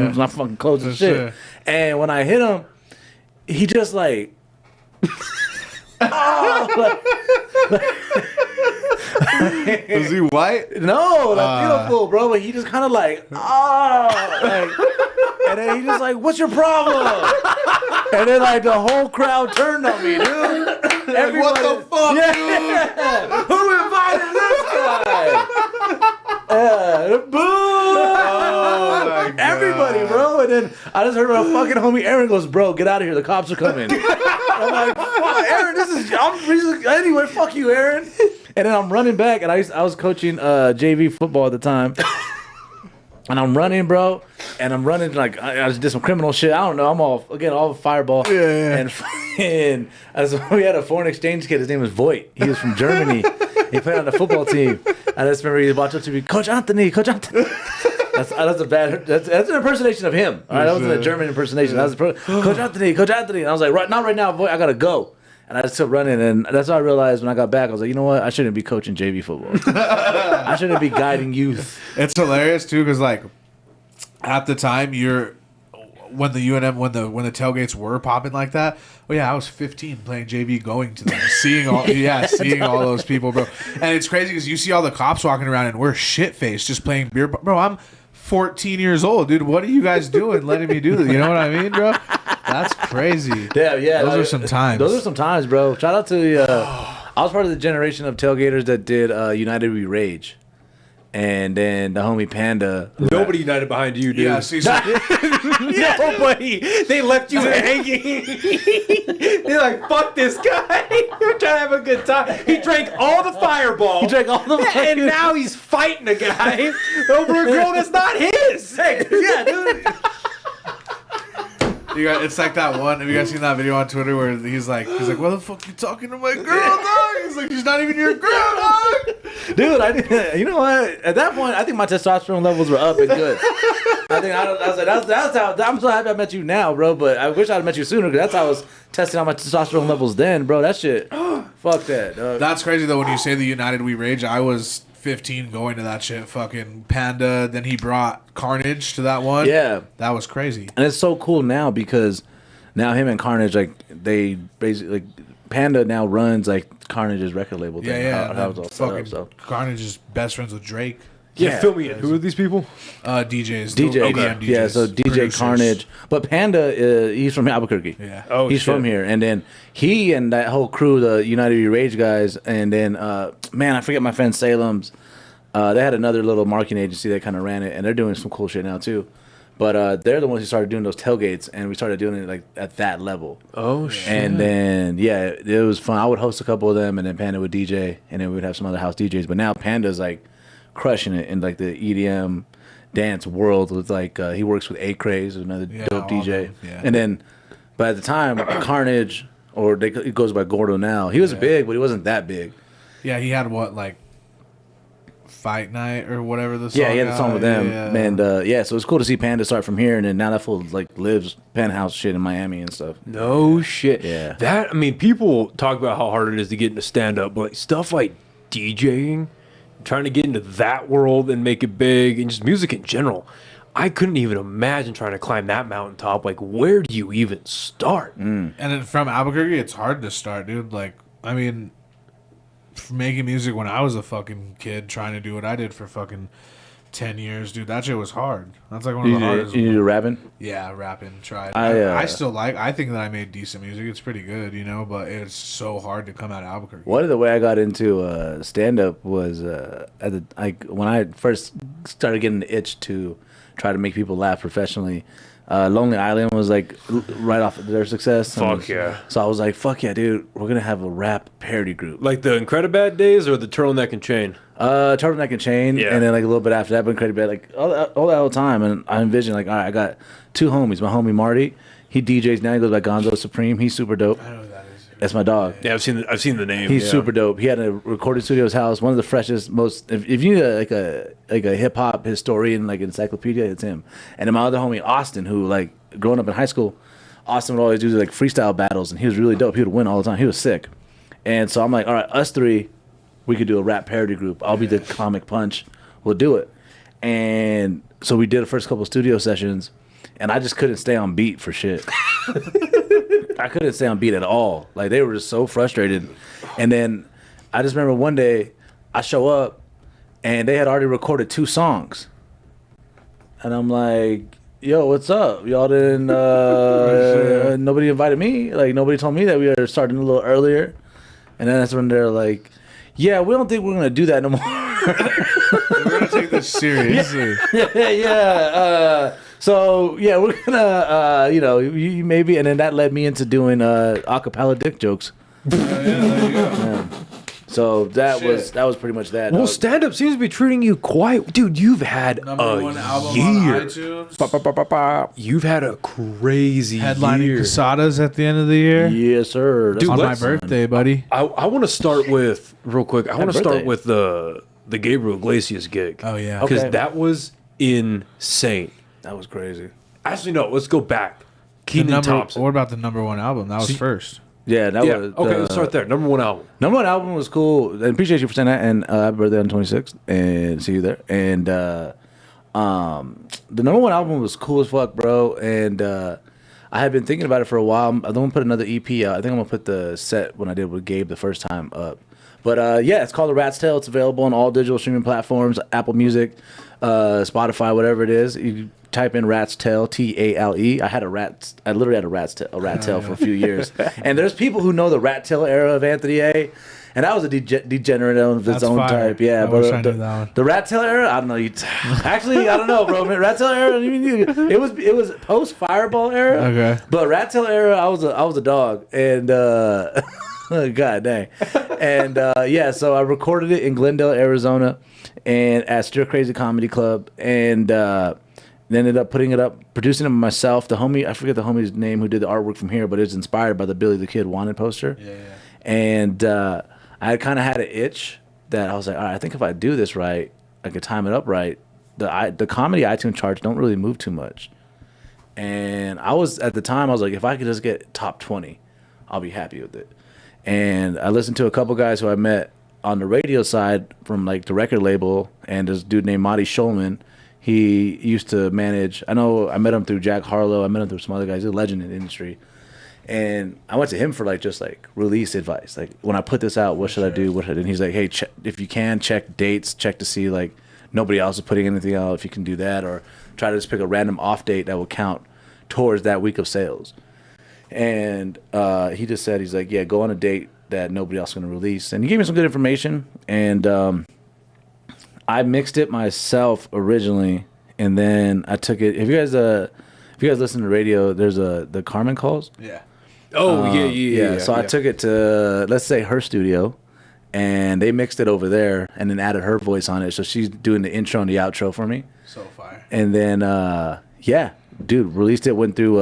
was not fucking close as shit. Sure. And when I hit him, he just like,
Was he white?
No, beautiful, bro. But he just kind of like, and then he just like, what's your problem? And then like the whole crowd turned on me, dude.
Everybody, what the fuck, dude?
Who invited this guy? Boo! Oh, everybody, bro. And then I just heard my fucking homie Aaron goes, bro, get out of here. The cops are coming. I'm like, fuck, Aaron, anyway, fuck you, Aaron. And then I'm running back, and I was coaching JV football at the time. And I'm running, bro. And I'm running like I just did some criminal shit. I don't know. I'm all fireball.
Yeah.
And we had a foreign exchange kid. His name was Voigt. He was from Germany. He played on the football team. I just remember he watched up to me, Coach Anthony. That's an impersonation of him. All right, that wasn't a German impersonation. That was Coach Anthony. And I was like, not right now, Voigt. I gotta go. And I just kept running, and that's how I realized when I got back, I was like, you know what? I shouldn't be coaching JV football. I shouldn't be guiding youth.
It's hilarious too, because like at the time when the UNM when the tailgates were popping like that. Oh yeah, I was 15 playing JV, going to them, seeing all those people, bro. And it's crazy because you see all the cops walking around, and we're shit faced just playing beer. Bro, I'm 14 years old, dude. What are you guys doing letting me do this? You know what I mean, bro? That's crazy.
Yeah.
Those are some times.
Those are some times, bro. Shout out to I was part of the generation of tailgaters that did United We Rage. And then the homie Panda.
Nobody united behind you, dude.
Yeah, see,
nobody. They left you hanging. They're like, fuck this guy. We're trying to have a good time. He drank all the Fireball. And now he's fighting a guy over a girl that's not his.
Hey, yeah, dude.
It's like that one. Have you guys seen that video on Twitter where he's like, "What the fuck you talking to my girl, dog?" He's like, "She's not even your girl, dog."
Dude, you know what? At that point, I think my testosterone levels were up and good. I was like, that's how. I'm so happy I met you now, bro. But I wish I'd met you sooner, because that's how I was testing out my testosterone levels then, bro. That shit. Fuck that, dog.
That's crazy though. When you say the United We Rage, I was 15 going to that shit. Fucking Panda. Then he brought Carnage to that one.
Yeah,
that was crazy.
And it's so cool now, because now him and Carnage, like, they basically, like, Panda now runs like Carnage's record label thing.
Yeah.
Fucking
so Carnage is best friends with Drake.
Yeah, fill me in. Who are these people?
DJs.
Okay.
DJs.
Yeah, so DJ producers. Carnage. But Panda, he's from Albuquerque.
Yeah.
Oh, he's from here. And then he and that whole crew, the United We Rage guys, and then, man, I forget my friend Salem's. They had another little marketing agency that kind of ran it, and they're doing some cool shit now, too. But they're the ones who started doing those tailgates, and we started doing it like at that level.
Oh, shit.
And then, yeah, it was fun. I would host a couple of them, and then Panda would DJ, and then we would have some other house DJs. But now Panda's like crushing it in like the EDM dance world. With like he works with A-Craze, another dope DJ. And then, but at the time, Carnage, it goes by Gordo now. He was big, but he wasn't that big.
Yeah, he had what, like Fight Night or whatever the song.
Yeah, he had the song with them,
yeah.
and so it's cool to see Panda start from here, and then now that fool like lives penthouse shit in Miami and stuff.
No shit.
Yeah.
That, I mean, people talk about how hard it is to get into stand up, but like stuff like DJing, trying to get into that world and make it big, and just music in general. I couldn't even imagine trying to climb that mountaintop. Like, where do you even start?
And then from Albuquerque, it's hard to start, dude. Like, I mean, making music when I was a fucking kid, trying to do what I did for fucking 10 years, dude, that shit was hard. That's like one of the hardest.
You do rapping?
Yeah, rapping. Tried.
I
I think that I made decent music. It's pretty good, you know, but it's so hard to come out of Albuquerque.
One of the way I got into stand up was when I first started getting the itch to try to make people laugh professionally. Lonely Island was like right off of their success.
Fuck yeah.
So I was like, fuck yeah, dude, we're gonna have a rap parody group.
Like the Incredibad days or the Turtleneck and Chain?
Turtleneck and Chain,
Yeah.
and then like a little bit after that, but Incredibad, like all that whole time. And I envisioned like, all right, I got two homies. My homie Marty, he DJs now. He goes by Gonzo Supreme. He's super dope.
I know who that is.
That's my dog.
Yeah, I've seen the name.
He's
yeah.
super dope. He had a recording studio at his house. One of the freshest, most. If you need like a hip hop historian, like encyclopedia, it's him. And then my other homie Austin, who like growing up in high school, Austin would always do like freestyle battles, and he was really dope. He would win all the time. He was sick. And so I'm like, all right, us three, we could do a rap parody group. I'll be the comic punch. We'll do it. And so we did the first couple studio sessions, and I just couldn't stay on beat for shit. I couldn't stay on beat at all. Like, they were just so frustrated. And then I just remember one day I show up and they had already recorded 2 songs. And I'm like, yo, what's up? Y'all didn't, nobody invited me. Like, nobody told me that we were starting a little earlier. And then that's when they're like, yeah, we don't think we're going to do that no more.
We're going to take this seriously.
So yeah, we're gonna, you maybe, and then that led me into doing acapella dick jokes.
Yeah, there you go.
Yeah. So that
Shit.
was pretty much that.
Well, stand up seems to be treating you quite, dude. You've had
#1 album
year.
on iTunes.
You've had a crazy
Headlining
year.
Casadas at the end of the year.
Yes, sir. That's
Dude,
On my
let's-
birthday, buddy.
I want to start with real quick. I want to start
birthday.
with the Gabriel Iglesias gig.
Oh, yeah.
because
Okay.
that was insane.
That was crazy.
Actually, no. Let's go back. Keenan Thompson.
What about the #1 album? That was first.
Yeah, that
Yeah.
was.
Okay, let's start there. #1 album.
#1 album was cool. And appreciate you for saying that. And happy birthday on the 26th. And see you there. And the #1 album was cool as fuck, bro. And I had been thinking about it for a while. I'm gonna put another EP out. I think I'm gonna put the set when I did with Gabe the first time up. But yeah, it's called The Rat's Tail. It's available on all digital streaming platforms, Apple Music, Spotify, whatever it is. You type in Rat's Tail, Tale. I literally had a rat tail for a few years. And there's people who know the Rat Tail era of Anthony A. And that was a degenerate of its
That's
own
fire.
type. Yeah,
I
but
wish I knew that one.
the Rat Tail era, I don't know. Actually, I don't know, bro. Man, Rat Tail era, it was post Fireball era.
Okay.
But Rat Tail era, I was a dog, and god dang, and yeah. So I recorded it in Glendale, Arizona, and at Stir Crazy Comedy Club, and ended up producing it myself. The homie, I forget the homie's name who did the artwork from here, but it's inspired by the Billy the Kid Wanted poster.
Yeah.
And I kind of had an itch that I was like, all right, I think if I do this right, I could time it up right. The comedy iTunes charts don't really move too much. And at the time, I was like, if I could just get top 20, I'll be happy with it. And I listened to a couple guys who I met on the radio side from like the record label, and this dude named Marty Schulman. He used to manage, I met him through Jack Harlow. I met him through some other guys. He's a legend in the industry. And I went to him for like just like release advice. Like, when I put this out, what should I do? And he's like, hey, if you can, check dates, check to see like nobody else is putting anything out, if you can do that, or try to just pick a random off date that will count towards that week of sales. And he just said, he's like, yeah, go on a date that nobody else is going to release. And he gave me some good information. And I mixed it myself originally, and then I took it. If you guys listen to radio, there's the Carmen calls.
Yeah.
Oh yeah.
So I took it to, let's say, her studio, and they mixed it over there, and then added her voice on it. So she's doing the intro and the outro for me.
So fire.
And then yeah, dude, released it. Went through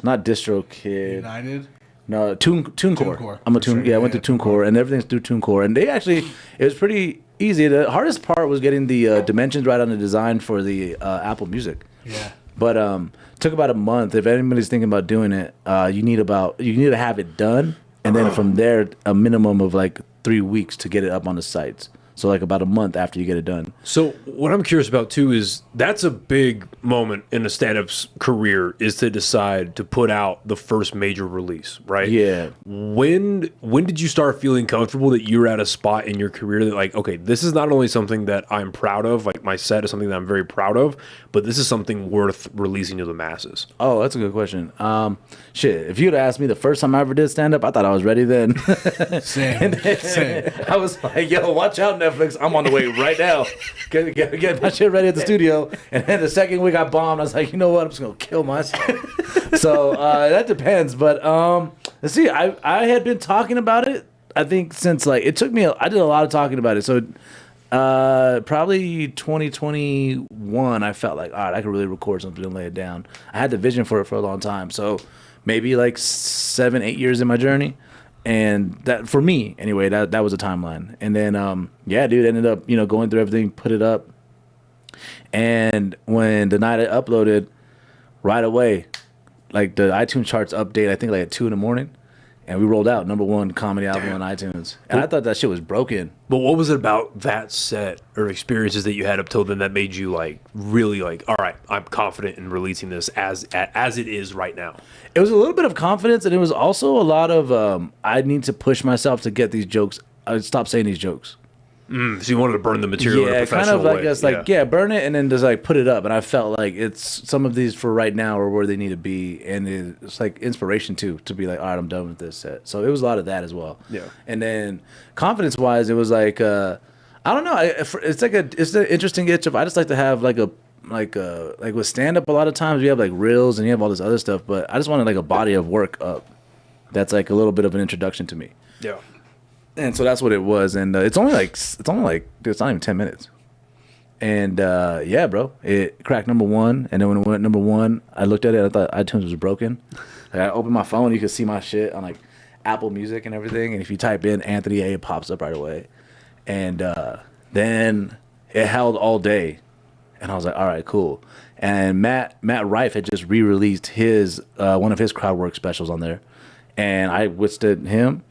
not DistroKid.
United.
No, TuneCore.
TuneCore,
I'm a
for sure.
I went to
Yeah,
TuneCore, and everything's through TuneCore. And they actually, it was pretty easy. The hardest part was getting the dimensions right on the design for the Apple Music.
Yeah.
But took about a month. If anybody's thinking about doing it, you need to have it done, and then from there a minimum of like 3 weeks to get it up on the sites. So like about a month after you get it done.
So what I'm curious about too is that's a big moment in a stand-up's career, is to decide to put out the first major release, right?
Yeah.
When did you start feeling comfortable that you were at a spot in your career that like, okay, this is not only something that I'm proud of, like my set is something that I'm very proud of, but this is something worth releasing to the masses?
Oh, that's a good question. Shit, if you'd asked me the first time I ever did stand-up, I thought I was ready then.
Same.
I was like, yo, watch out, Netflix. I'm on the way right now. Get my shit ready at the studio. And then the second week I bombed, I was like, you know what? I'm just going to kill myself. So that depends. But let's see. I had been talking about it, I think, since like, it took me, I did a lot of talking about it. So probably 2021, I felt like, all right, I could really record something and lay it down. I had the vision for it for a long time. So maybe like 7-8 years in my journey. And that, for me anyway, that was a timeline. And then yeah, dude, ended up going through everything, put it up, and when the night I uploaded, right away, like the iTunes charts update, I think like at 2 a.m, and we rolled out #1 comedy album on iTunes. And I thought that shit was broken.
But what was it about that set or experiences that you had up till then that made you like really like, all right, I'm confident in releasing this as it is right now?
It was a little bit of confidence, and it was also a lot of I need to push myself to get these jokes. I stop saying these jokes.
So you wanted to burn the material in a professional
kind of like
way.
us, like burn it and then just like put it up. And I felt like it's some of these for right now or where they need to be, and it's like inspiration too to be like, all right, I'm done with this set. So it was a lot of that as well.
Yeah.
And then confidence wise, it was like I don't know. It's like it's an interesting itch of I just like to have like with stand up. A lot of times you have like reels and you have all this other stuff, but I just wanted like a body of work up. That's like a little bit of an introduction to me.
Yeah.
And so that's what it was, and it's only like it's not even 10 minutes, and yeah, bro, it cracked #1, and then when it went #1, I looked at it, I thought iTunes was broken. Like I opened my phone, you could see my shit on like Apple Music and everything, and if you type in Anthony A, it pops up right away, and then it held all day, and I was like, all right, cool. And Matt Rife had just re-released his one of his crowd work specials on there, and I withstood him.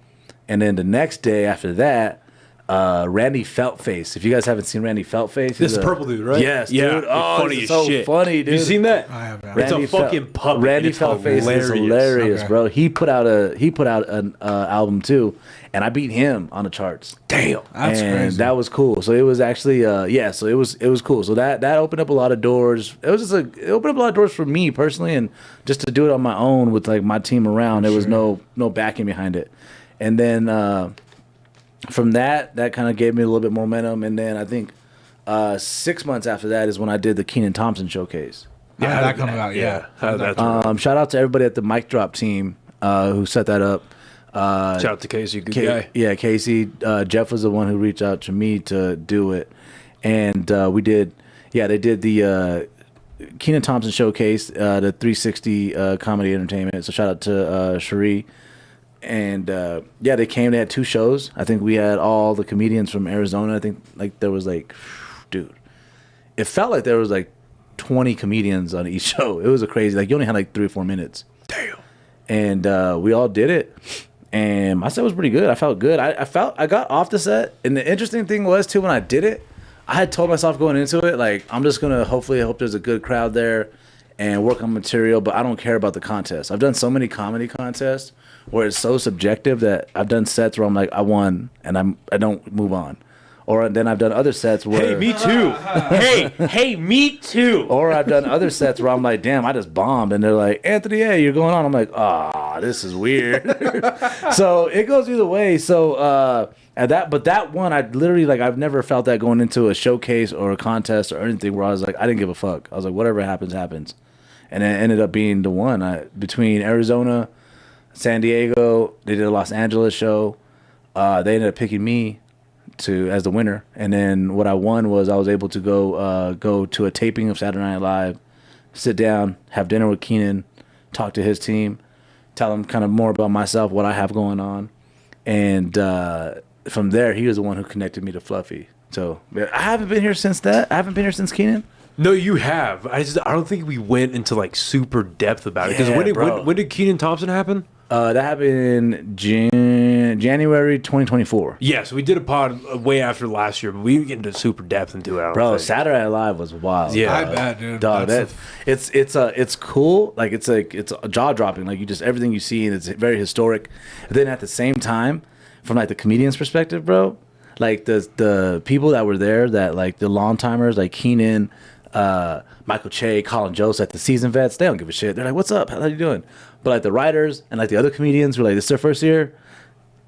And then the next day after that, Randy Feltface. If you guys haven't seen Randy Feltface,
This is purple dude, right?
Yes,
Yeah.
dude. Oh,
Funny
it's
as
so
shit.
funny, dude.
You seen that?
I have not.
It's a fucking puppet.
Randy
It's
Feltface is hilarious,
Okay.
bro. He put out an album too, and I beat him on the charts.
Damn.
That's
and
crazy.
that was cool. So it was actually so it was cool. So that opened up a lot of doors. It opened up a lot of doors for me personally, and just to do it on my own with like my team around. There was no backing behind it. And then from that kind of gave me a little bit more momentum. And then I think 6 months after that is when I did the Kenan Thompson showcase.
How did that come about? Yeah.
How did that turn out?
Shout out to everybody at the Mic Drop team who set that up.
Shout out to Casey, good guy.
Yeah, Casey. Jeff was the one who reached out to me to do it, and we did. Yeah, they did the Kenan Thompson showcase, the 360 comedy entertainment. So shout out to Cherie. And yeah, they came. They had 2 shows. I think we had all the comedians from Arizona. I think like there was like, dude, it felt like there was like 20 comedians on each show. It was a crazy. Like you only had like 3 or 4 minutes.
Damn.
And we all did it. And my set was pretty good. I felt good. I got off the set. And the interesting thing was too, when I did it, I had told myself going into it, like, I'm just gonna hopefully hope there's a good crowd there and work on material, but I don't care about the contest. I've done so many comedy contests where it's so subjective that I've done sets where I'm like, I won, and I don't move on. Or then I've done other sets where
Hey, me too. hey, me too.
or I've done other sets where I'm like, damn, I just bombed, and they're like, Anthony, hey, you're going on. I'm like, ah, this is weird. So it goes either way. So but that one, I literally like, I've never felt that going into a showcase or a contest or anything where I was like, I didn't give a fuck. I was like, whatever happens, happens. And it ended up being the one between Arizona, San Diego. They did a Los Angeles show. They ended up picking me as the winner, and then what I won was I was able to go to a taping of Saturday Night Live, sit down, have dinner with Kenan, talk to his team, tell him kind of more about myself, what I have going on, and from there he was the one who connected me to Fluffy. So I haven't been here since that. I haven't been here since Keenan.
No, you have. I don't think we went into like super depth about it because when did Kenan Thompson happen?
That happened in January 2024.
Yeah, so we did a pod way after last year, but we didn't get into super depth into it.
Bro, Saturday Night Live was wild.
Yeah,
I bet, dude.
Dog, it's cool. Like it's jaw dropping. Like everything you see, and it's very historic. And then at the same time, from like the comedian's perspective, bro, like the people that were there, that like the long timers, like Keenan, Michael Che, Colin Jost, like the seasoned vets, they don't give a shit. They're like, "What's up? How are you doing?" But like the writers and like the other comedians who are like, "This is their first year."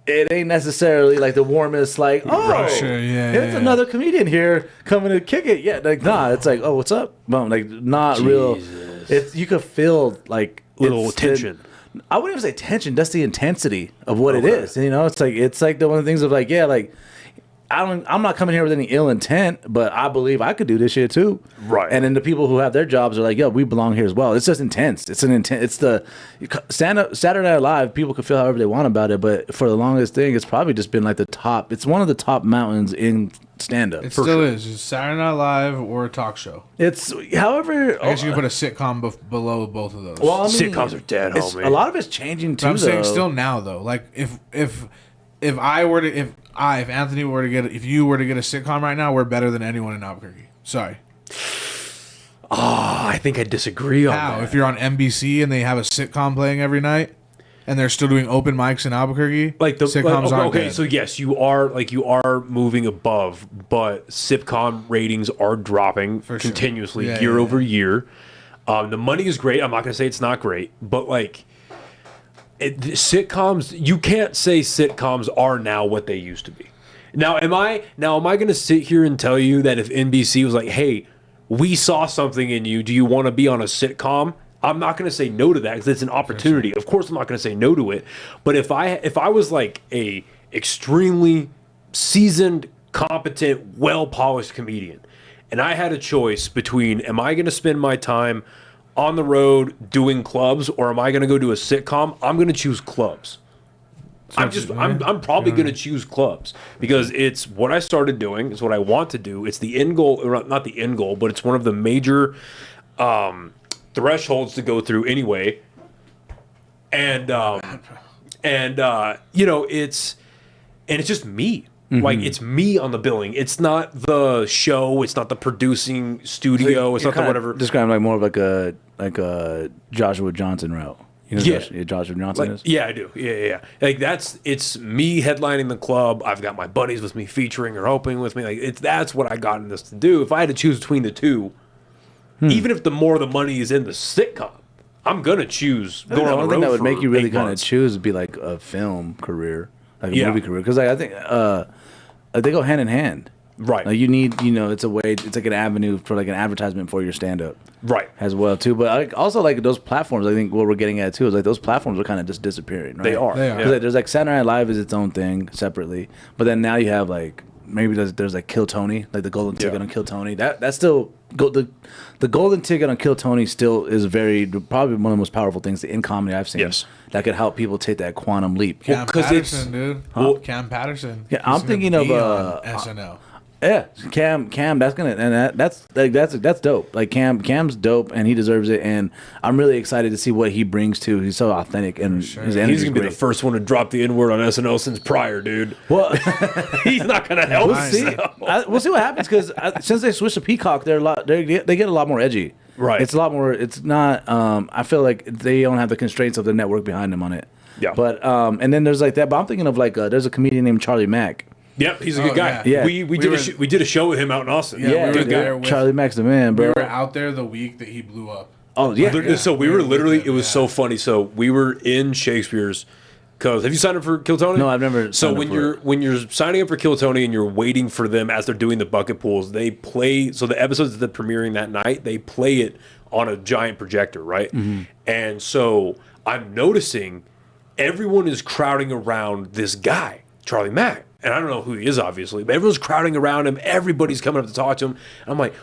It ain't necessarily like the warmest, like, oh,
sure,
it's another comedian here coming to kick it. Yeah, like, nah, it's like, oh, what's up? Boom, like, not real. It's, you could feel like
little tension.
I wouldn't even say tension. That's the intensity of what it is. You know, it's like the one of the things of like, yeah, like, I'm not coming here with any ill intent, but I believe I could do this shit too.
Right.
And then the people who have their jobs are like, yo, we belong here as well. It's just intense. It's the Saturday Night Live. People can feel however they want about it, but for the longest thing, it's probably just been like the top. It's one of the top mountains in stand up.
It still is. It's Saturday Night Live or a talk show.
It's however.
I guess you can put a sitcom below both of those.
Well, I mean, sitcoms are dead, homie.
A lot of it's changing too.
But I'm saying still now though. Like if Anthony were to get, if you were to get a sitcom right now, we're better than anyone in Albuquerque. Sorry.
Oh, I think I disagree on that.
If you're on NBC and they have a sitcom playing every night, and they're still doing open mics in Albuquerque,
like the
sitcoms aren't
okay.
dead.
So yes, you are moving above, but sitcom ratings are dropping continuously year over year. The money is great. I'm not gonna say it's not great, but like. Sitcoms, you can't say sitcoms are now what they used to be. Now, am I going to sit here and tell you that if NBC was like, "Hey, we saw something in you. Do you want to be on a sitcom?" I'm not going to say no to that because it's an opportunity. Of course, I'm not going to say no to it. But if I was like a extremely seasoned, competent, well-polished comedian, and I had a choice between, am I going to spend my time on the road doing clubs, or am I going to go do a sitcom? I'm going to choose clubs. I'm probably going to choose clubs because it's what I started doing. It's what I want to do. It's the end goal, or not the end goal, but it's one of the major thresholds to go through anyway. And you know, it's just me. Mm-hmm. Like, it's me on the billing. It's not the show. It's not the producing studio. So it's not the whatever.
Describe like more of like a Joshua Johnson route. You know who Joshua Johnson is?
Yeah, I do. Yeah. Like it's me headlining the club. I've got my buddies with me featuring or opening with me. Like that's what I got in this to do. If I had to choose between the two, even if the more the money is in the sitcom, I'm gonna choose going on the road.
The only thing that would make you really kind of
months.
choose would be like a film career. Like a movie career, because like, I think they go hand in hand,
right?
Like you need, it's a way, it's like an avenue for like an advertisement for your stand up,
right?
As well too, but also like those platforms. I think what we're getting at too is like those platforms are kind of just disappearing. Right?
They are.
Like, there's like Saturday Night Live is its own thing separately, but then now you have like maybe there's like Kill Tony, like the golden ticket on Kill Tony. That's still the golden ticket on Kill Tony still is probably one of the most powerful things in comedy I've seen.
Yes.
That could help people take that quantum leap.
Cam Patterson, dude. Huh? Cam Patterson.
Yeah, I'm thinking of
SNL.
Yeah, Cam. That's gonna, and that's dope. Like Cam's dope, and he deserves it. And I'm really excited to see what he brings to. He's so authentic, and his energy.
He's gonna be the first one to drop the N word on SNL since prior, dude.
Well,
he's not gonna help.
We'll see. We'll see what happens because since they switched to Peacock, they get a lot more edgy.
Right.
It's a lot more. It's not. I feel like they don't have the constraints of the network behind them on it.
Yeah.
But and then there's like that. But I'm thinking of like there's a comedian named Charlie Mack.
Yep, he's a good guy.
Yeah.
We did a show with him out in Austin.
Yeah,
good guy.
Charlie Mack's the man, bro.
We were out there the week that he blew up.
Oh yeah.
So we were literally. It was so funny. So we were in Shakespeare's. Cause have you signed up for Kill Tony?
No, I've never.
So when you're signing up for Kill Tony and you're waiting for them as they're doing the bucket pools, they play. So the episodes that they're premiering that night, they play it on a giant projector, right? Mm-hmm. And so I'm noticing everyone is crowding around this guy, Charlie Mack. And I don't know who he is, obviously, but everyone's crowding around him. Everybody's coming up to talk to him. And I'm like,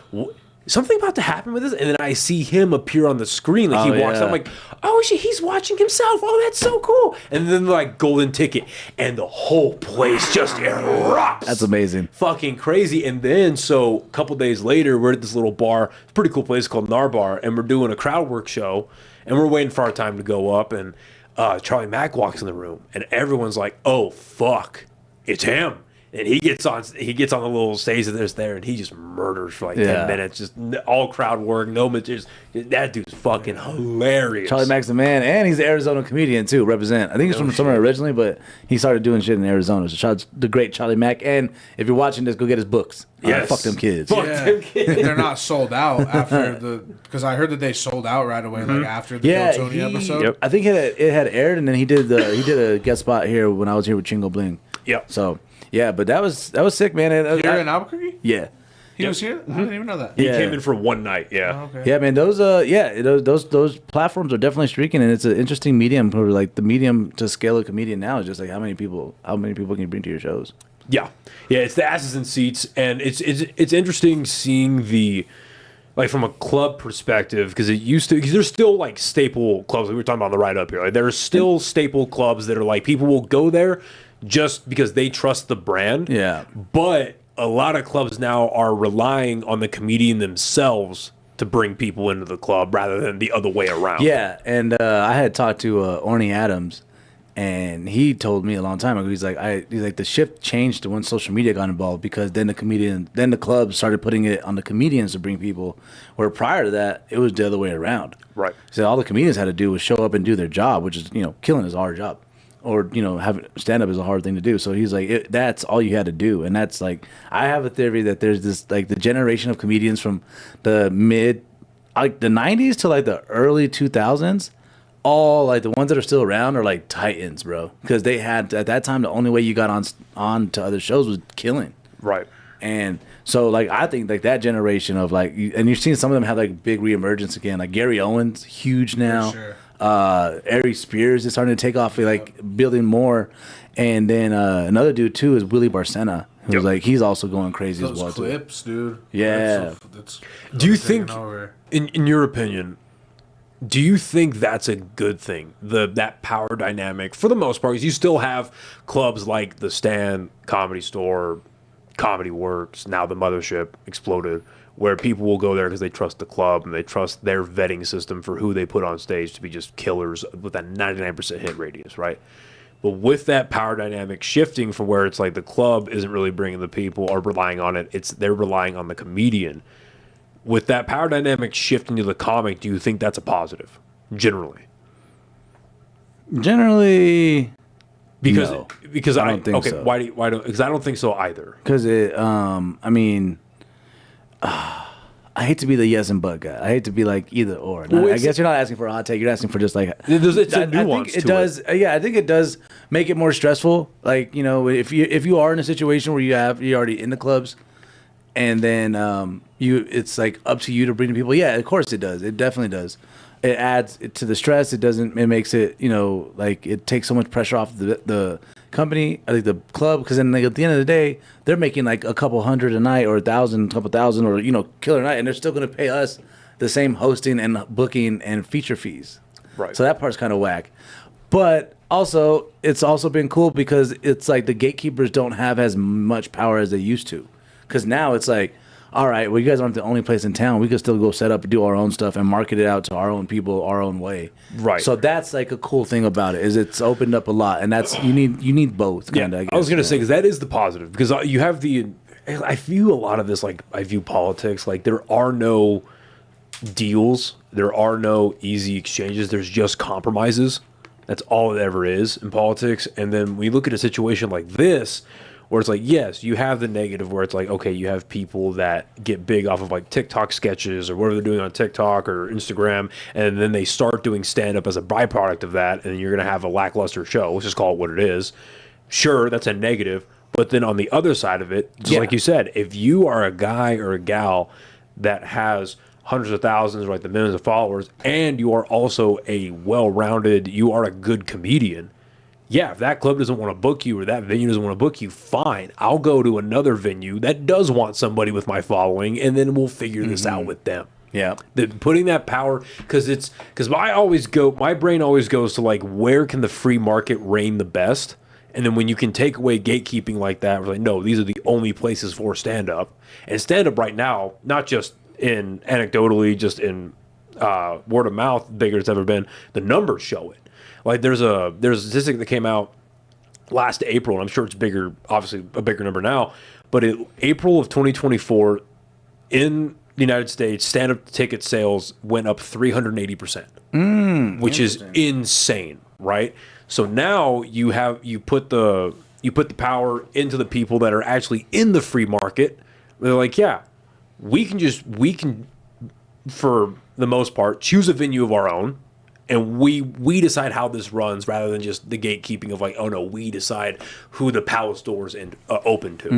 something about to happen with this, and then I see him appear on the screen, like he walks out. I'm like, oh shit, he's watching himself. Oh, that's so cool. And then like golden ticket, and the whole place just erupts.
That's amazing.
Fucking crazy. And then so a couple days later, we're at this little bar, it's a pretty cool place called Narbar, and we're doing a crowd work show, and we're waiting for our time to go up, and Charlie Mack walks in the room, and everyone's like, oh fuck, it's him. And he gets on the little stage that's there, and he just murders for like 10 minutes, just all crowd work, no materials. That dude's fucking hilarious.
Charlie Mack's the man, and he's an Arizona comedian too. Represent. I think he's from somewhere originally, but he started doing shit in Arizona. So shout out to the great Charlie Mack. And if you're watching this, go get his books.
Yes.
Fuck them kids.
Fuck them kids.
They're not sold out after because I heard that they sold out right away, like after the Bill Tony episode.
Yep.
I think it had aired, and then he did a guest spot here when I was here with Chingo Bling.
Yep.
So. Yeah, but that was sick, man.
Here in Albuquerque?
Yeah.
He was here? I didn't even know that.
He came in for one night, yeah.
Oh, okay.
Yeah, man, those platforms are definitely streaking, and it's an interesting medium for like the medium to scale a comedian now is just like how many people can you bring to your shows?
Yeah. Yeah, it's the asses in seats, and it's interesting seeing the like from a club perspective, because there's still like staple clubs we were talking about on the ride up here. Like there are still staple clubs that are like people will go there just because they trust the brand.
Yeah.
But a lot of clubs now are relying on the comedian themselves to bring people into the club rather than the other way around.
Yeah, and I had talked to Orny Adams, and he told me a long time ago. He's like the shift changed to when social media got involved, because then the clubs started putting it on the comedians to bring people, where prior to that it was the other way around.
Right.
So all the comedians had to do was show up and do their job, which is killing is a hard job. Or having stand up is a hard thing to do. So he's like, that's all you had to do, and that's like, I have a theory that there's this like the generation of comedians from the the '90s to like the early 2000s, all like the ones that are still around are like titans, bro, because they had at that time the only way you got on to other shows was killing.
Right.
And so like I think like that generation of like, and you're seeing some of them have like big reemergence again. Like Gary Owens, huge now.
For sure.
Ari Spears is starting to take off, like building more, and then another dude too is Willie Barcena, who's like he's also going crazy as well.
Those clips, dude.
Yeah.
Do you think, in your opinion, do you think that's a good thing? That power dynamic for the most part, because you still have clubs like the Stand, Comedy Store, Comedy Works, now the Mothership exploded, where people will go there because they trust the club and they trust their vetting system for who they put on stage to be just killers with that 99% hit radius, right? But with that power dynamic shifting from where it's like the club isn't really bringing the people or relying on it, they're relying on the comedian. With that power dynamic shifting to the comic, do you think that's a positive, generally?
Generally,
because
no,
because
I don't think so.
Why don't? Because I don't think so either.
Because I mean, I hate to be the yes and but guy. I hate to be like either or.
Well,
I guess you're not asking for a hot take. You're asking for just like
it's a
I
nuance.
think it does. Yeah, I think it does make it more stressful. Like if you are in a situation where you're already in the clubs, and then it's like up to you to bring the people. Yeah, of course it does. It definitely does. It adds to the stress. It makes it like it takes so much pressure off the company, like the club, because then like, at the end of the day they're making like a couple hundred a night or couple thousand or killer night, and they're still going to pay us the same hosting and booking and feature fees.
Right.
So that part's kind of whack. But also it's also been cool because it's like the gatekeepers don't have as much power as they used to, because now it's like, all right, well, you guys aren't the only place in town. We can still go set up and do our own stuff and market it out to our own people our own way.
Right.
So that's like a cool thing about it, is it's opened up a lot, and that's you need both. Kinda,
I was gonna say, because that is the positive, because you have I view a lot of this like I view politics like there are no deals, there are no easy exchanges. There's just compromises. That's all it ever is in politics. And then we look at a situation like this, where it's like, yes, you have the negative where it's like, okay, you have people that get big off of like TikTok sketches or whatever they're doing on TikTok or Instagram, and then they start doing stand-up as a byproduct of that, and you're going to have a lackluster show. Let's just call it what it is. Sure, that's a negative, but then on the other side of it, just like you said, if you are a guy or a gal that has hundreds of thousands or like the millions of followers, and you are also a well-rounded, you are a good comedian, yeah, if that club doesn't want to book you or that venue doesn't want to book you, fine. I'll go to another venue that does want somebody with my following, and then we'll figure this out with them.
Yeah.
Putting that power, because my brain always goes to like, where can the free market reign the best? And then when you can take away gatekeeping like that, we're like, no, these are the only places for stand-up. And stand-up right now, not just in anecdotally, just in word of mouth, bigger it's ever been, the numbers show it. Like there's a statistic that came out last April, and I'm sure it's bigger, obviously a bigger number now, but April of 2024 in the United States, stand-up ticket sales went up 380%, which is insane, right? So now you put the power into the people that are actually in the free market. They're like, yeah, we can for the most part choose a venue of our own, and we decide how this runs rather than just the gatekeeping of like, oh no, we decide who the palace doors and open to.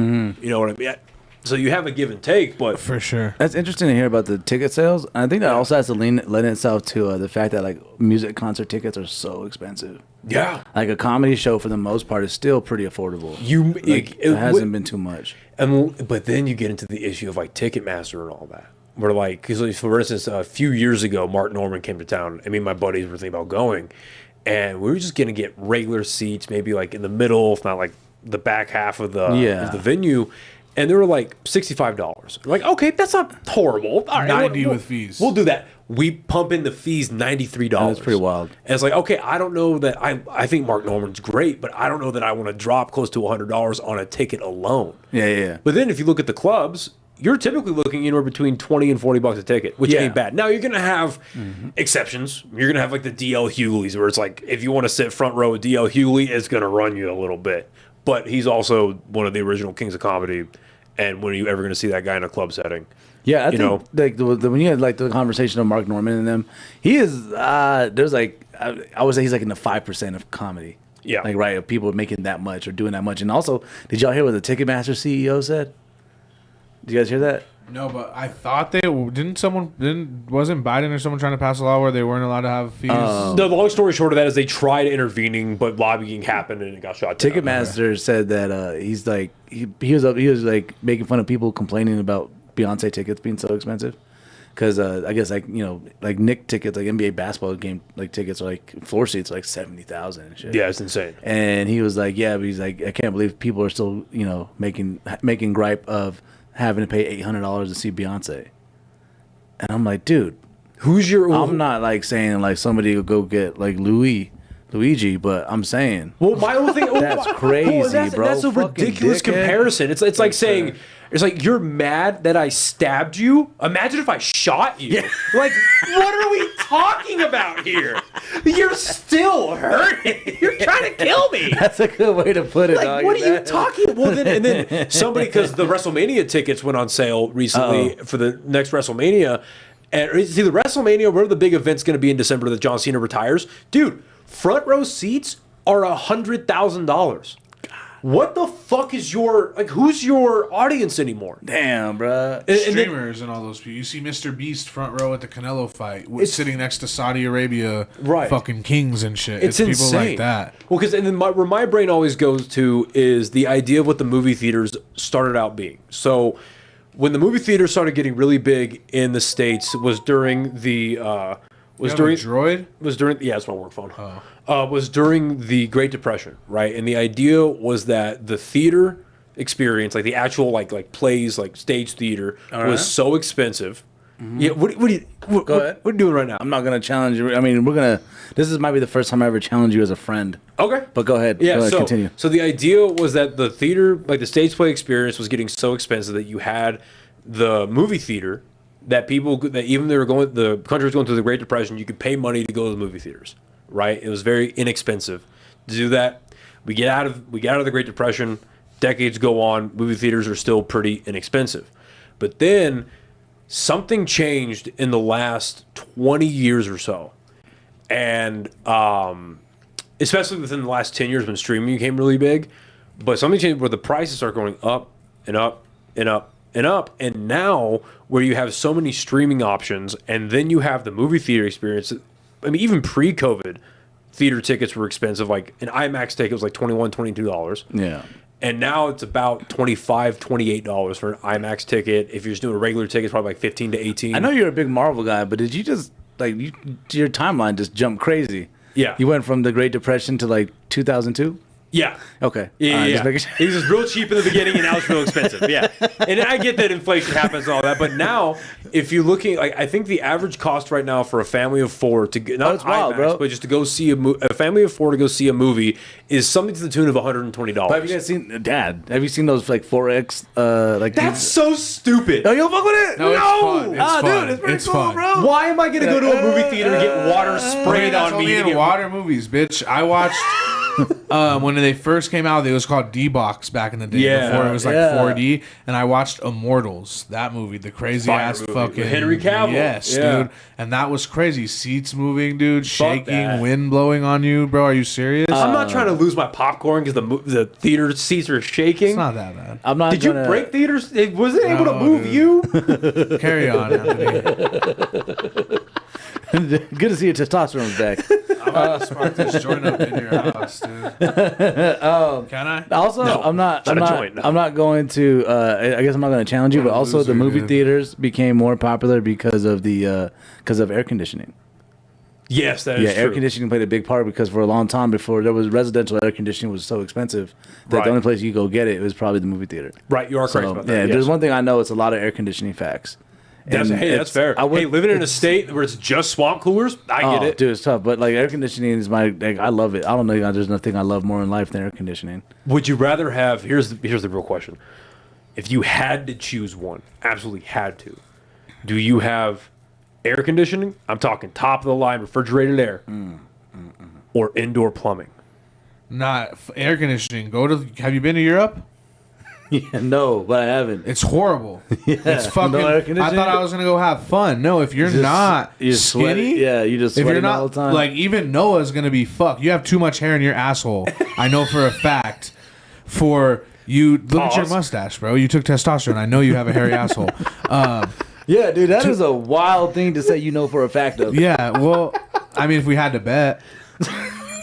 You know what I mean? So you have a give and take, but
for sure,
that's interesting to hear about the ticket sales. And I think that also has to lend itself to the fact that like music concert tickets are so expensive.
Yeah,
like a comedy show for the most part is still pretty affordable. It hasn't been too much.
But then you get into the issue of like Ticketmaster and all that. We're like, because for instance, a few years ago, Mark Norman came to town. I mean, my buddies were thinking about going, and we were just going to get regular seats, maybe like in the middle, if not like the back half of the venue. And they were like $65. Like, okay, that's not horrible. All right,
90 with fees.
We'll do that. We pump in the fees $93.
That's pretty wild.
And it's like, okay, I don't know that I think Mark Norman's great, but I don't know that I want to drop close to $100 on a ticket alone.
Yeah.
But then if you look at the clubs, you're typically looking anywhere between $20 and $40 a ticket, which ain't bad. Now you're gonna have exceptions. You're gonna have like the DL Hughley's, where it's like if you want to sit front row with DL Hughley, it's gonna run you a little bit. But he's also one of the original kings of comedy. And when are you ever going to see that guy in a club setting?
Yeah, I think like when you had like the conversation of Mark Norman and them, he is there's like I would say he's like in the 5% of comedy.
Yeah,
like right, of people making that much or doing that much. And also, did y'all hear what the Ticketmaster CEO said? Did you guys hear that?
No, but I thought wasn't Biden or someone trying to pass a law where they weren't allowed to have fees?
No, the long story short of that is they tried intervening, but lobbying happened and it got shot down.
Ticketmaster said that he's like he was like making fun of people complaining about Beyonce tickets being so expensive. Because I guess like like Knicks tickets, like NBA basketball game like tickets are like floor seats are like 70,000 and shit.
Yeah, it's insane.
And he was like, yeah, but he's like, I can't believe people are still making gripe of having to pay $800 to see Beyonce. And I'm like, dude, I'm not like saying like somebody will go get like Luigi, but I'm saying,
well, my only thing
that's crazy, bro.
That's a ridiculous comparison. It's like saying, it's like you're mad that I stabbed you. Imagine if I shot you. Yeah. Like, what are we talking about here? You're still hurting. You're trying to kill me.
That's a good way to put it.
Like, what are you talking? Well, then somebody, because the WrestleMania tickets went on sale recently for the next WrestleMania, and see the WrestleMania, where the big event's going to be in December that John Cena retires, dude. Front row seats are $100,000. What the fuck is who's your audience anymore?
Damn, bro.
Streamers and all those people. You see Mr. Beast front row at the Canelo fight, sitting next to Saudi Arabia fucking kings and shit.
It's
people
insane.
Like that.
Well, because where my brain always goes to is the idea of what the movie theaters started out being. So when the movie theaters started getting really big in the States was during the...
Droid?
Was during it's my work phone. Was during the Great Depression, right? And the idea was that the theater experience, like the actual like plays, like stage theater, was so expensive. Mm-hmm. Yeah, what are you doing right now?
I'm not gonna challenge you. I mean, this might be the first time I ever challenge you as a friend.
Okay,
but go ahead.
Yeah,
continue.
So the idea was that the theater, like the stage play experience, was getting so expensive that you had the movie theater. That even the country was going through the Great Depression, you could pay money to go to the movie theaters, right? It was very inexpensive to do that. We get out of the Great Depression, decades go on, movie theaters are still pretty inexpensive. But then something changed in the last 20 years or so. And especially within the last 10 years when streaming became really big, but something changed where the prices start going up and up and up and up, and now where you have so many streaming options, and then you have the movie theater experience. I mean, even pre-COVID, theater tickets were expensive. Like an IMAX ticket was like $21, $22.
Yeah.
And now it's about $25, $28 for an IMAX ticket. If you're just doing a regular ticket, it's probably like 15 to 18.
I know you're a big Marvel guy, but did you just your timeline just jumped crazy?
Yeah.
You went from the Great Depression to like 2002?
Yeah.
Okay.
Yeah.
Just making sure.
It was just real cheap in the beginning, and now it's real expensive. Yeah. And I get that inflation happens and all that, but now, if you're looking, like, I think the average cost right now for a family of four to get, not
it's wild,
IMAX,
bro.
but just to go see a family of four to go see a movie is something to the tune of $120.
But have you guys seen, Dad? Have you seen those like 4X? Like
That's so stupid.
Oh, you don't fuck with it?
No, it's fun. It's fun.
Dude, it's pretty
It's
cool,
fun.
bro.
Why am I going to go to a movie theater and get water sprayed
That's
on me?
only
to
in
get-
water movies, bitch. I watched when they first came out. It was called D-Box back in the day.
Yeah,
Before it was like
yeah.
4D. And I watched Immortals, that movie, the crazy
Fire
ass
movie
fucking
with Henry Cavill.
Yes,
Yeah.
dude. And that was crazy. Seats moving, dude.
Fuck
Shaking,
that.
wind blowing on you, bro. Are you serious?
I'm not trying to lose my popcorn because the theater seats are shaking.
It's not that bad.
I'm not
Did you
gonna,
break theaters? Was it able to
No,
move
dude.
you?
Carry on, Anthony.
Good to see your testosterone's back.
I'm about to spark this joint up in your house, dude. Can I?
Also,
No,
I'm not.
not
I'm
a
not.
joint, no.
I'm not going to. I guess I'm not going to challenge you. But also, the
loser,
movie
dude.
theaters became more popular because of the because of air conditioning.
Yes, that is
Yeah,
true.
air conditioning played a big part because for a long time before there was residential air conditioning was so expensive that
Right.
the only place you could go get it was probably the movie theater.
Right, you are correct
So,
about
yeah,
that.
there's
yes.
one thing I know. It's a lot of air conditioning facts.
That's,
And
hey, that's
it's-
fair.
I would-
Hey, living in a state where it's just swamp coolers, I get
Oh,
it.
dude, it's tough. But like air conditioning is my. Like, I love it. I don't know. There's nothing I love more in life than air conditioning.
Would you rather have? Here's the real question: if you had to choose one, absolutely had to, do you have air conditioning? I'm talking top of the line refrigerated air, or indoor plumbing.
Not air conditioning. Have you been to Europe?
Yeah, no, but I haven't.
It's horrible. It's fucking.
No air
I
conditioning?
thought I was gonna go have fun. No, if you're not
You're
skinny,
sweating. Yeah, you just
if
sweating
you're not
all the time.
like even Noah's gonna be fucked. You have too much hair in your asshole. I know for a fact. For you, look at your
Pause.
mustache, bro. You took testosterone. I know you have a hairy asshole.
yeah, dude, that is a wild thing to say. You know for a fact of.
Yeah, well, I mean, if we had to bet,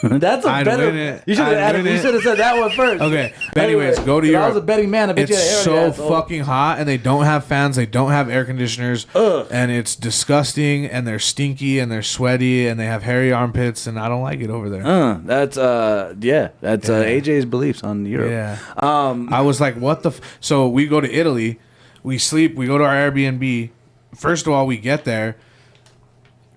That's a
I'd
better.
win it.
You should
I'd
have.
win
You
it.
should have said that one first.
okay. But anyways, go to
if
Europe.
I was a betting man. I bet you had
It's
hair in your
so
asshole.
fucking hot, and they don't have fans. They don't have air conditioners,
Ugh.
and it's disgusting. And they're stinky, and they're sweaty, and they have hairy armpits, and I don't like it over there.
That's that's AJ's beliefs on Europe.
Yeah. I was like, what the? So we go to Italy, we sleep, we go to our Airbnb. First of all, we get there.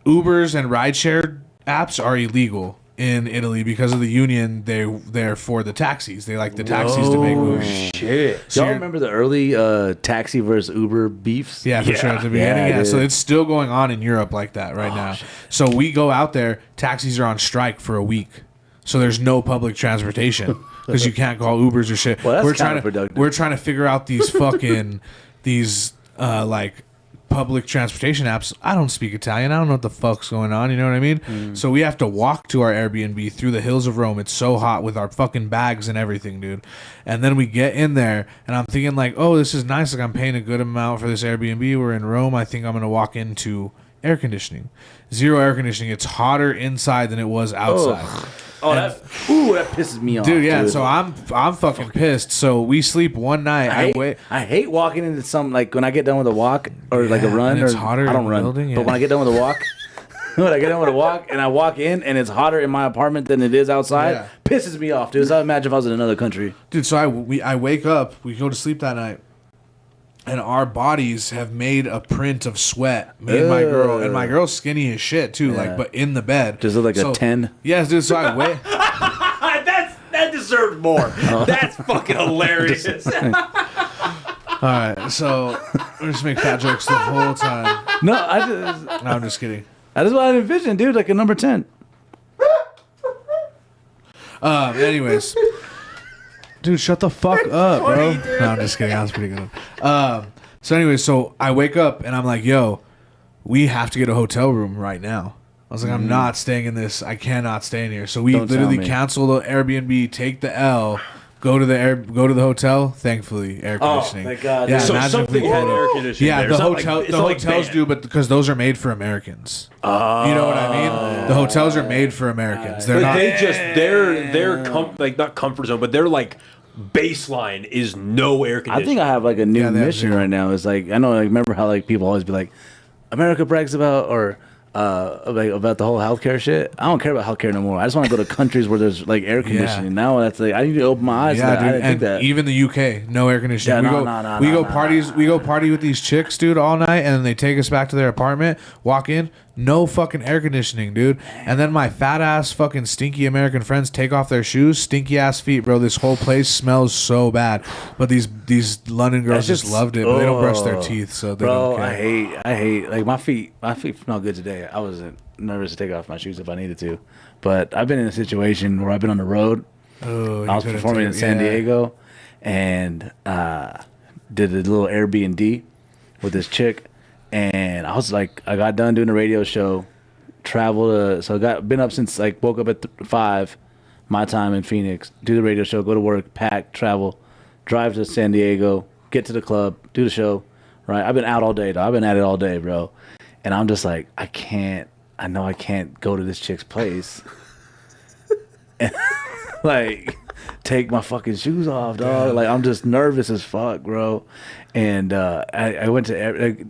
Ubers and rideshare apps are illegal in Italy because of the union. They're for the taxis. They like the taxis to make movies.
Shit.
So
Y'all
you're-
remember the early taxi versus Uber beefs?
Yeah, for sure. At the beginning,
Yeah,
yeah. So
dude.
it's still going on in Europe like that right now. So we go out there. Taxis are on strike for a week. So there's no public transportation because you can't call Ubers or shit.
Well, that's
we're trying
counterproductive.
we're trying to figure out these fucking like public transportation apps. I don't speak Italian. I don't know what the fuck's going on. You know what I mean? So we have to walk to our Airbnb through the hills of Rome. It's so hot with our fucking bags and everything, dude. And then we get in there, and I'm thinking like, oh, this is nice. Like I'm paying a good amount for this Airbnb. We're in Rome. I think I'm gonna walk into air conditioning. Zero air conditioning. It's hotter inside than it was outside.
Oh, that pisses me off,
Dude, yeah. So I'm fucking pissed. So we sleep one night.
I hate walking into some, like when I get done with a walk or like a
Yeah,
run.
and it's
or,
hotter
I don't
in the
run,
building, yeah.
but when I get done with a walk, when I get done with a walk and I walk in and it's hotter in my apartment than it is outside,
Yeah.
pisses me off, dude. So I imagine if I was in another country.
Dude, so I wake up, we go to sleep that night, and our bodies have made a print of sweat. Me and my girl, and my girl's skinny as shit too, like but in the bed.
Does it look like a 10?
Yes, dude. So I wake.
That deserved more. That's fucking hilarious.
All right, so we just make fat jokes the whole time.
No,
No, I'm just kidding.
that's what I envisioned, dude. Like a number 10.
Anyways, dude, shut the fuck up, bro. No, I'm just kidding. That was pretty good. So anyways, so I wake up and I'm like, yo, we have to get a hotel room right now. I was like, I'm not staying in this. I cannot stay in here. So we
Don't tell
literally
me.
cancel the Airbnb, take the L, Go to the hotel. Thankfully, air conditioning.
Oh, thank God.
Yeah,
So
imagine if
something
we
had
had
air conditioning.
Yeah,
there.
the
It's not
hotels
banned.
do, but because those are made for Americans. You know what I mean? The hotels are made for Americans. They're
But
not.
they just like not comfort zone, but they're like baseline is no air conditioning.
I think I have like a new
Yeah, they have
mission
zero.
right now. It's like I know, like remember how like people always be like, America brags about or like about the whole healthcare shit. I don't care about healthcare no more. I just want to go to countries where there's like air conditioning. Now that's like I need to open my eyes.
Yeah,
to that.
dude,
I didn't think
and
that.
even the UK, no air conditioning.
Yeah,
We go party with these chicks, dude, all night, and then they take us back to their apartment. Walk in, no fucking air conditioning, dude. And then my fat ass fucking stinky American friends take off their shoes, stinky ass feet, bro. This whole place smells so bad. But these London girls just loved it. But they don't brush their teeth, so they don't care.
I hate like my feet smell good today. I wasn't nervous to take off my shoes if I needed to, but I've been in a situation where I've been on the road.
Oh,
I was performing in San Diego, and did a little Airbnb with this chick, and I was like, I got done doing a radio show, been up since like woke up at 5, my time in Phoenix, do the radio show, go to work, pack, travel, drive to San Diego, get to the club, do the show. Right, I've been out all day, though. I've been at it all day, bro, and I'm just like, I know I can't go to this chick's place and like take my fucking shoes off, dog. Like I'm just nervous as fuck, bro. And I went to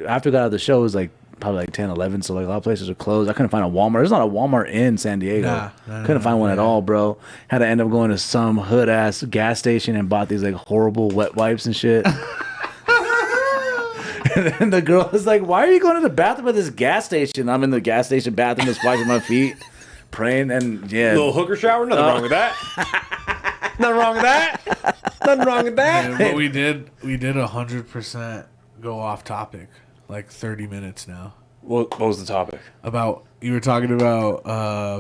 after I got out of the show, it was like probably like 10, 11. So like a lot of places are closed. I couldn't find a Walmart. There's not a Walmart in San Diego. Couldn't find one at all, bro. Had to end up going to some hood ass gas station and bought these like horrible wet wipes and shit. And the girl was like, "Why are you going to the bathroom at this gas station?" I'm in the gas station bathroom, just wiping my feet, praying, and yeah,
little hooker shower. Nothing wrong with that. Nothing wrong with that. Nothing wrong with that.
Yeah, but we did 100% go off topic, like 30 minutes now.
What was the topic?
You were talking about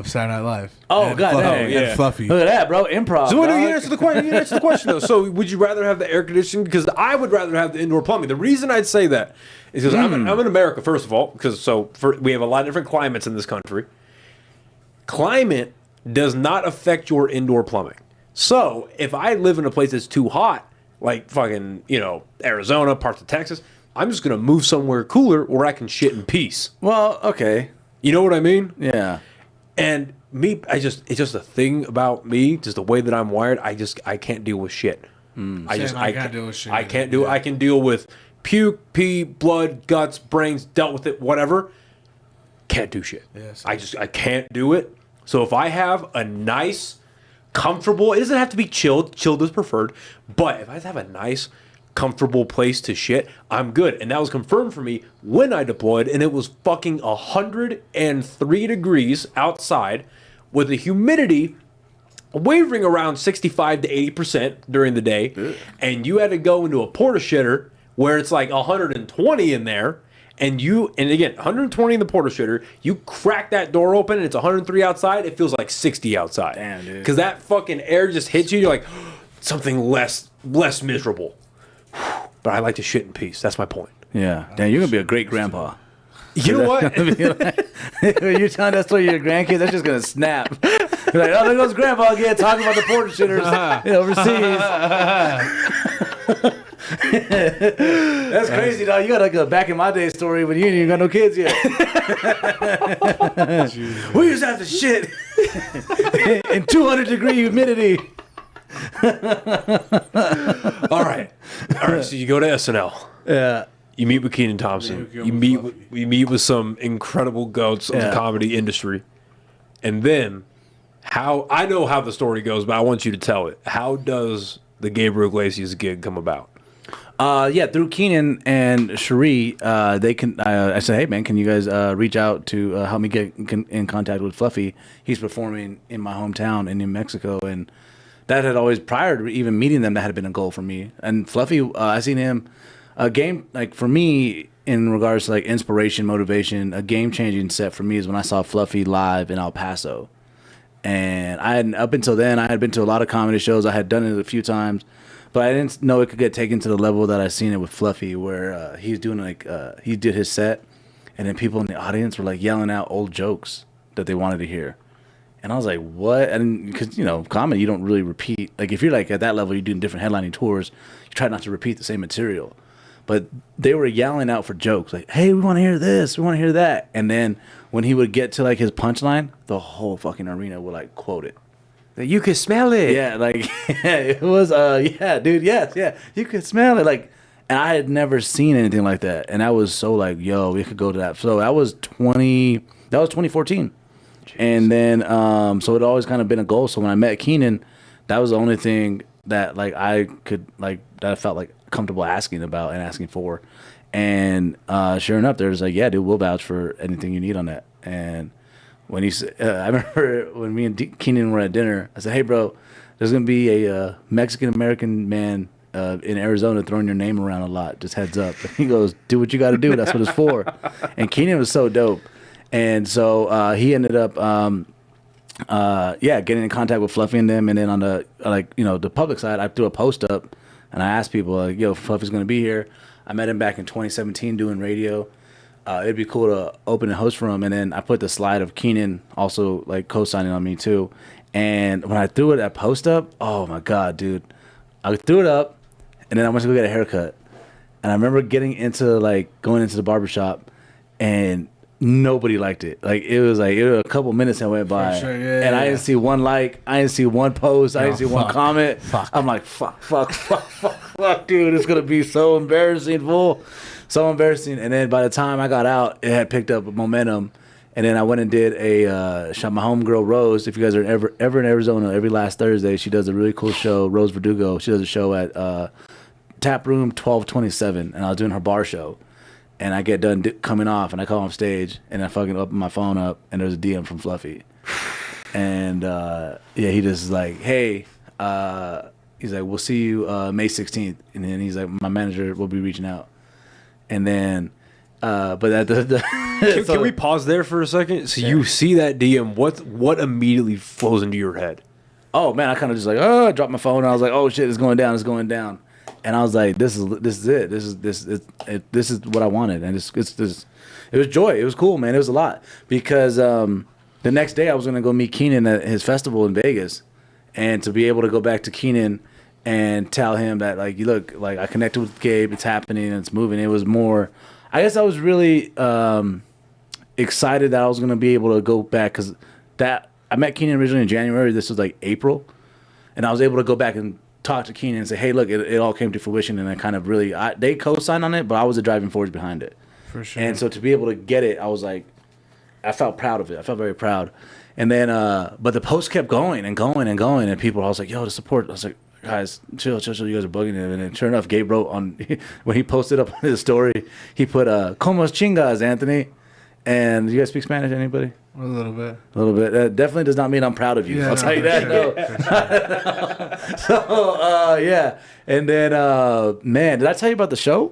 Saturday Night Live.
Oh,
and
God
Fluffy,
dang,
yeah.
and Fluffy.
look at that, bro, improv.
So when
dog.
you answer the question, though. So would you rather have the air conditioning? Because I would rather have the indoor plumbing. The reason I'd say that is because I'm in America, first of all, because we have a lot of different climates in this country. Climate does not affect your indoor plumbing. So if I live in a place that's too hot, like fucking, Arizona, parts of Texas, I'm just going to move somewhere cooler where I can shit in peace.
Well, okay,
You know what I mean?
yeah.
And me, it's just a thing about me, just the way that I'm wired. I can't deal with shit. I
can't deal with shit
I
either.
can't do. I can deal with puke, pee, blood, guts, brains. Dealt with it, whatever. Can't do shit.
Yes.
I can't do it. So if I have a nice, comfortable, it doesn't have to be chilled. Chilled is preferred. But if I have a nice, comfortable place to shit, I'm good. And that was confirmed for me when I deployed, and it was fucking 103 degrees outside with the humidity wavering around 65 to 80% during the day. And you had to go into a porta shitter where it's like 120 in there. And again, 120 in the porta shitter, you crack that door open and it's 103 outside, it feels like 60 outside.
Damn, dude.
Because that fucking air just hits you, you're like, something less miserable. But I like to shit in peace. That's my point.
Yeah. Damn, you're gonna be a great grandpa.
You know what?
When you're telling that story to your grandkids, that's just gonna snap. You're like, oh, there goes grandpa again talking about the porta shitters overseas. That's crazy, dog. You got like a back in my day story when you ain't got no kids yet. We used to have to shit in 200-degree humidity.
All right. So you go to SNL.
Yeah.
You meet with Kenan Thompson.
Yeah,
We meet with some incredible goats of the comedy industry. And then, I know how the story goes, but I want you to tell it. How does the Gabriel Iglesias gig come about?
Yeah, through Keenan and Cherie, they can. I said, hey man, can you guys reach out to help me get in contact with Fluffy? He's performing in my hometown in New Mexico, and that had always, prior to even meeting them, that had been a goal for me. And Fluffy, I seen him a game, like for me in regards to like inspiration, motivation. A game changing set for me is when I saw Fluffy live in El Paso, and up until then I had been to a lot of comedy shows. I had done it a few times. But I didn't know it could get taken to the level that I seen it with Fluffy, where he's doing like he did his set, and then people in the audience were like yelling out old jokes that they wanted to hear, And I was like, what? And because, comedy, you don't really repeat. Like, if you're like at that level, you're doing different headlining tours, you try not to repeat the same material. But they were yelling out for jokes, like, hey, we want to hear this, we want to hear that. And then when he would get to like his punchline, the whole fucking arena would like quote it.
You could smell it.
Yeah, like, it was, yeah, dude, yes, yeah. You could smell it. Like, and I had never seen anything like that. And I was so like, yo, we could go to that. So that was 2014. Jeez. And then, so it always kind of been a goal. So when I met Keenan, that was the only thing that like I could like, that I felt like comfortable asking about and asking for. And sure enough, there's like, yeah, dude, we'll vouch for anything you need on that. And when he said, I remember when me and Keenan were at dinner, I said, hey, bro, there's going to be a Mexican-American man in Arizona throwing your name around a lot. Just heads up. And he goes, do what you got to do. That's what it's for. And Keenan was so dope. And so he ended up, getting in contact with Fluffy and them. And then on the, the public side, I threw a post up and I asked people, like, yo, Fluffy's going to be here. I met him back in 2017 doing radio. It'd be cool to open and host for him. And then I put the slide of Keenan also like co-signing on me too. And when I threw that post up, oh my God, dude. I threw it up and then I went to go get a haircut. And I remember going into the barbershop and nobody liked it. Like it was a couple minutes that went by.
Sure,
and I didn't see one like, I didn't see one post, I didn't see one comment. I'm like, fuck, dude, it's gonna be so embarrassing, fool. So embarrassing. And then by the time I got out, it had picked up momentum. And then I went and did shot my homegirl Rose. If you guys are ever in Arizona, every last Thursday, she does a really cool show, Rose Verdugo. She does a show at Tap Room 1227, and I was doing her bar show. And I get done coming off, and I come off stage, and I fucking open my phone up, and there's a DM from Fluffy. And, he just is like, hey, he's like, we'll see you May 16th. And then he's like, my manager will be reaching out. And then, but at
can we pause there for a second? So you see that DM, what immediately flows into your head?
Oh, man, I kind of just like, I dropped my phone, and I was like, oh, shit, it's going down. And I was like, this is it. This is what I wanted. And it was joy. It was cool, man. It was a lot. Because the next day I was going to go meet Keenan at his festival in Vegas. And to be able to go back to Keenan and tell him that, like, you look, like, I connected with Gabe, it's happening, and it's moving. It was more, I guess I was really excited that I was going to be able to go back. Because I met Keenan originally in January. This was like April. And I was able to go back and talk to Keenan and say, hey, look, it all came to fruition, and I kind of really, they co-signed on it, but I was the driving force behind it.
For sure.
And so to be able to get it, I was like, I felt proud of it. I felt very proud. And then, but the post kept going and going and going, and people, I was like, yo, the support. I was like, guys, chill, you guys are bugging him. And then sure enough, Gabe wrote when he posted up on his story, he put, "Como chingas, Anthony?" And you guys speak Spanish, anybody?
A little bit.
That definitely does not mean I'm proud of you. I'll tell you that.
Sure.
No. So, yeah. And then, man, did I tell you about the show?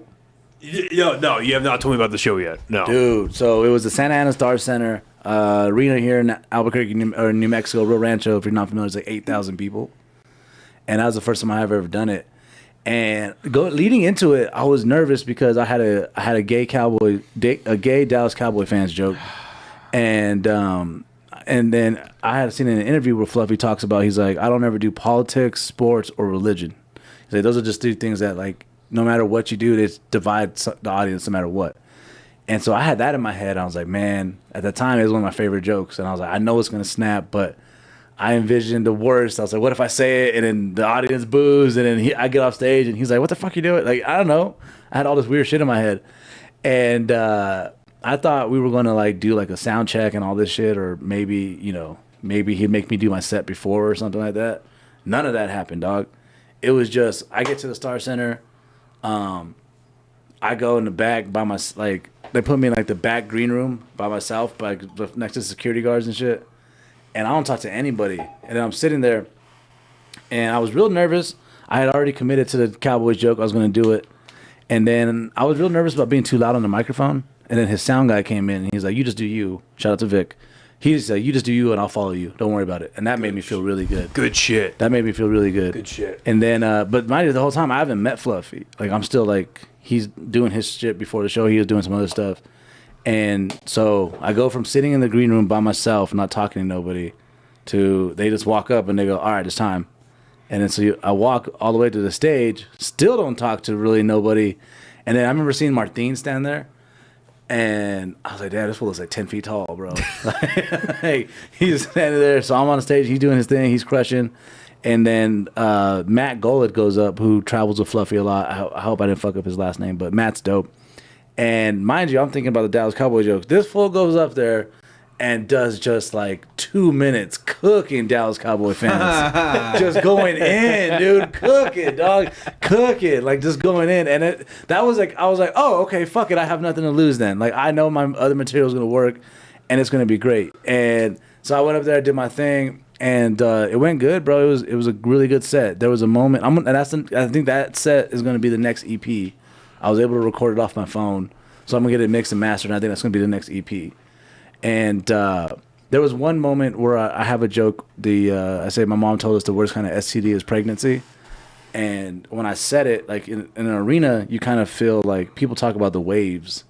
No, you have not told me about the show yet. No.
Dude, so it was the Santa Ana Star Center arena here in Albuquerque, New Mexico, Rio Rancho. If you're not familiar, it's like 8,000 people. And that was the first time I've ever done it. And leading into it, I was nervous because I had a gay Dallas Cowboy fans joke, and then I had seen an interview where Fluffy talks about, he's like, I don't ever do politics, sports, or religion. He's like, those are just two things that, like, no matter what you do, it divides the audience no matter what. And so I had that in my head. I was like, man, at the time it was one of my favorite jokes, and I was like, I know it's gonna snap, but I envisioned the worst. I was like, what if I say it and then the audience boos, and then I get off stage and he's like, what the fuck you doing? Like, I don't know. I had all this weird shit in my head. And I thought we were going to like do like a sound check and all this shit, or maybe he'd make me do my set before or something like that. None of that happened, dog. It was just, I get to the Star Center. I go in the back by my, like, they put me in like the back green room by myself, next to security guards and shit. And I don't talk to anybody. And then I'm sitting there, and I was real nervous. I had already committed to the Cowboys joke. I was going to do it. And then I was real nervous about being too loud on the microphone. And then his sound guy came in, and he's like, you just do you. Shout out to Vic. He's like, you just do you, and I'll follow you. Don't worry about it. And that made me feel really good.
Good shit.
That made me feel really good.
Good shit.
And then, but mind you, the whole time, I haven't met Fluffy. Like, I'm still like, he's doing his shit before the show. He was doing some other stuff. And so I go from sitting in the green room by myself, not talking to nobody, to they just walk up and they go, all right, it's time. And then so I walk all the way to the stage, still don't talk to really nobody. And then I remember seeing Martin stand there. And I was like, damn, this fool is like 10 feet tall, bro. Like, he's standing there. So I'm on the stage. He's doing his thing. He's crushing. And then Matt Gollett goes up, who travels with Fluffy a lot. I hope I didn't fuck up his last name, but Matt's dope. And mind you, I'm thinking about the Dallas Cowboy jokes. This fool goes up there and does just like 2 minutes cooking Dallas Cowboy fans. Just going in, dude. Cooking, dog. Cooking. Like, just going in. And that was like, I was like, oh, okay, fuck it. I have nothing to lose then. Like, I know my other material is going to work and it's going to be great. And so I went up there, did my thing, and it went good, bro. It was a really good set. There was a moment. I think that set is going to be the next EP. I was able to record it off my phone. So I'm going to get it mixed and mastered, and I think that's going to be the next EP. And there was one moment where I have a joke. I say my mom told us the worst kind of STD is pregnancy. And when I said it, like in an arena, you kind of feel like people talk about the waves.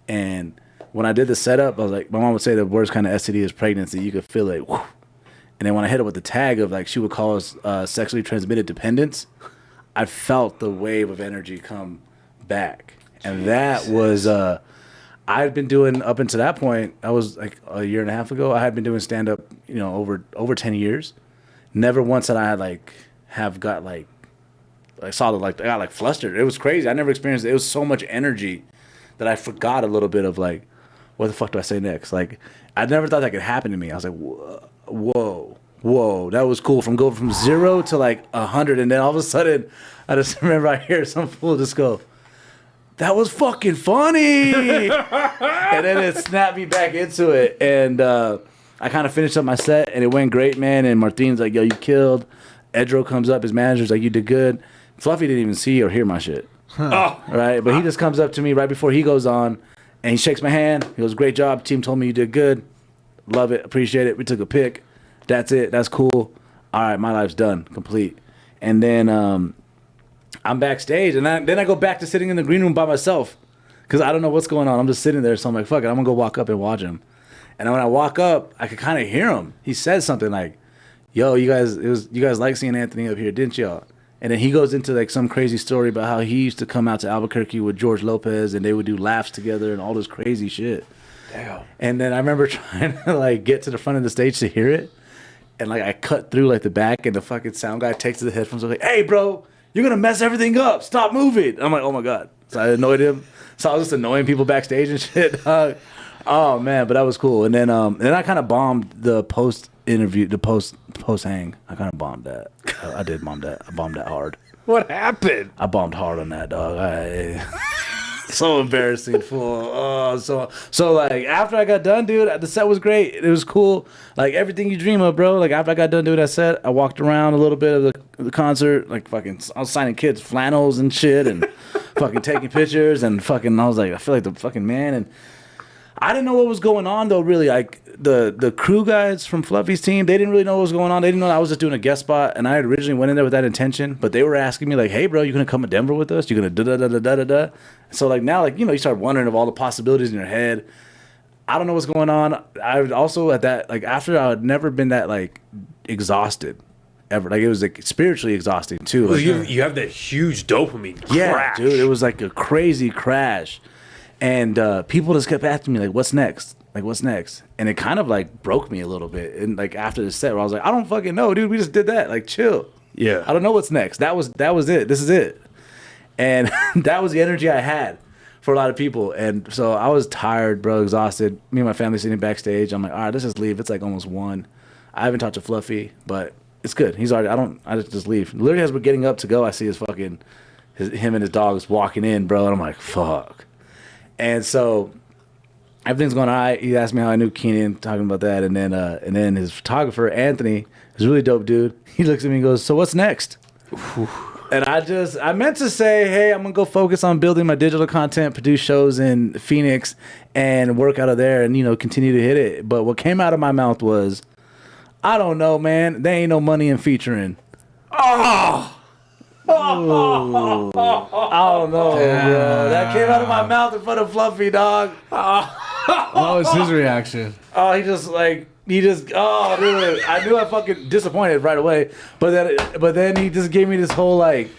And when I did the setup, I was like, my mom would say the worst kind of STD is pregnancy. You could feel it. Whoo. And then when I hit it with the tag of like she would call us sexually transmitted dependence, I felt the wave of energy come back. And that was... I had been doing up until that point. I was like a year and a half ago. I had been doing stand up, over 10 years. Never once that I had got I got like flustered. It was crazy. I never experienced it. It was so much energy that I forgot a little bit of like, what the fuck do I say next? Like, I never thought that could happen to me. I was like, whoa, that was cool. From going from 0 to like 100, and then all of a sudden, I just remember I hear some fool just go, that was fucking funny. And then it snapped me back into it. And I kind of finished up my set, and it went great, man. And Martin's like, yo, you killed. Edro comes up, his manager's like, you did good. Fluffy didn't even see or hear my shit. Right? But he just comes up to me right before he goes on, and he shakes my hand. He goes, great job. Team told me you did good. Love it. Appreciate it. We took a pic. That's it. That's cool. All right, my life's done. Complete. And then... I'm backstage, and then I go back to sitting in the green room by myself because I don't know what's going on. I'm just sitting there, so I'm like, fuck it, I'm going to go walk up and watch him. And when I walk up, I could kind of hear him. He says something like, yo, you guys like seeing Anthony up here, didn't y'all? And then he goes into like some crazy story about how he used to come out to Albuquerque with George Lopez, and they would do laughs together and all this crazy shit. Damn. And then I remember trying to like get to the front of the stage to hear it, and like I cut through like the back, and the fucking sound guy takes the headphones and was like, hey, bro, you're going to mess everything up. Stop moving. I'm like, oh, my God. So I annoyed him. So I was just annoying people backstage and shit. Oh, man. But that was cool. And then I kind of bombed the post-interview, the post-hang. I kind of bombed that. I did bomb that. I bombed that hard.
What happened?
I bombed hard on that, dog. So embarrassing, fool. Oh, so like after I got done, dude, the set was great. It was cool. Like everything you dream of, bro. Like after I got done doing that set, I walked around a little bit of the concert, like fucking, I was signing kids flannels and shit, and fucking taking pictures, and fucking, I was like, I feel like the fucking man. And I didn't know what was going on though. Really, like the crew guys from Fluffy's team, they didn't really know what was going on. They didn't know I was just doing a guest spot, and I had originally went in there with that intention. But they were asking me like, "Hey, bro, you gonna come to Denver with us? You gonna da da da da da da?" So like now, like you start wondering of all the possibilities in your head. I don't know what's going on. I would also at that like after I had never been that like exhausted ever. Like it was like spiritually exhausting too.
Well,
like,
you have that huge dopamine crash.
Yeah, dude, it was like a crazy crash. And people just kept asking me, like, what's next? Like, what's next? And it kind of, like, broke me a little bit. And, like, after the set, where I was like, I don't fucking know, dude. We just did that. Like, chill.
Yeah.
I don't know what's next. That was it. This is it. And that was the energy I had for a lot of people. And so I was tired, bro, exhausted. Me and my family sitting backstage. I'm like, all right, let's just leave. It's, like, almost 1. I haven't talked to Fluffy, but it's good. He's already, I just leave. Literally, as we're getting up to go, I see him and his dogs walking in, bro. And I'm like, fuck. And so everything's going all right. He asked me how I knew Keenan, talking about that. And then his photographer, Anthony, is a really dope dude. He looks at me and goes, so what's next? And I meant to say, hey, I'm going to go focus on building my digital content, produce shows in Phoenix, and work out of there and, continue to hit it. But what came out of my mouth was, I don't know, man. There ain't no money in featuring. Oh! Ooh, I don't know, bro. That came out of my mouth in front of Fluffy, dog.
What was his reaction?
Oh, he just like He just, oh, dude, I knew I fucking disappointed right away. But then he just gave me this whole like,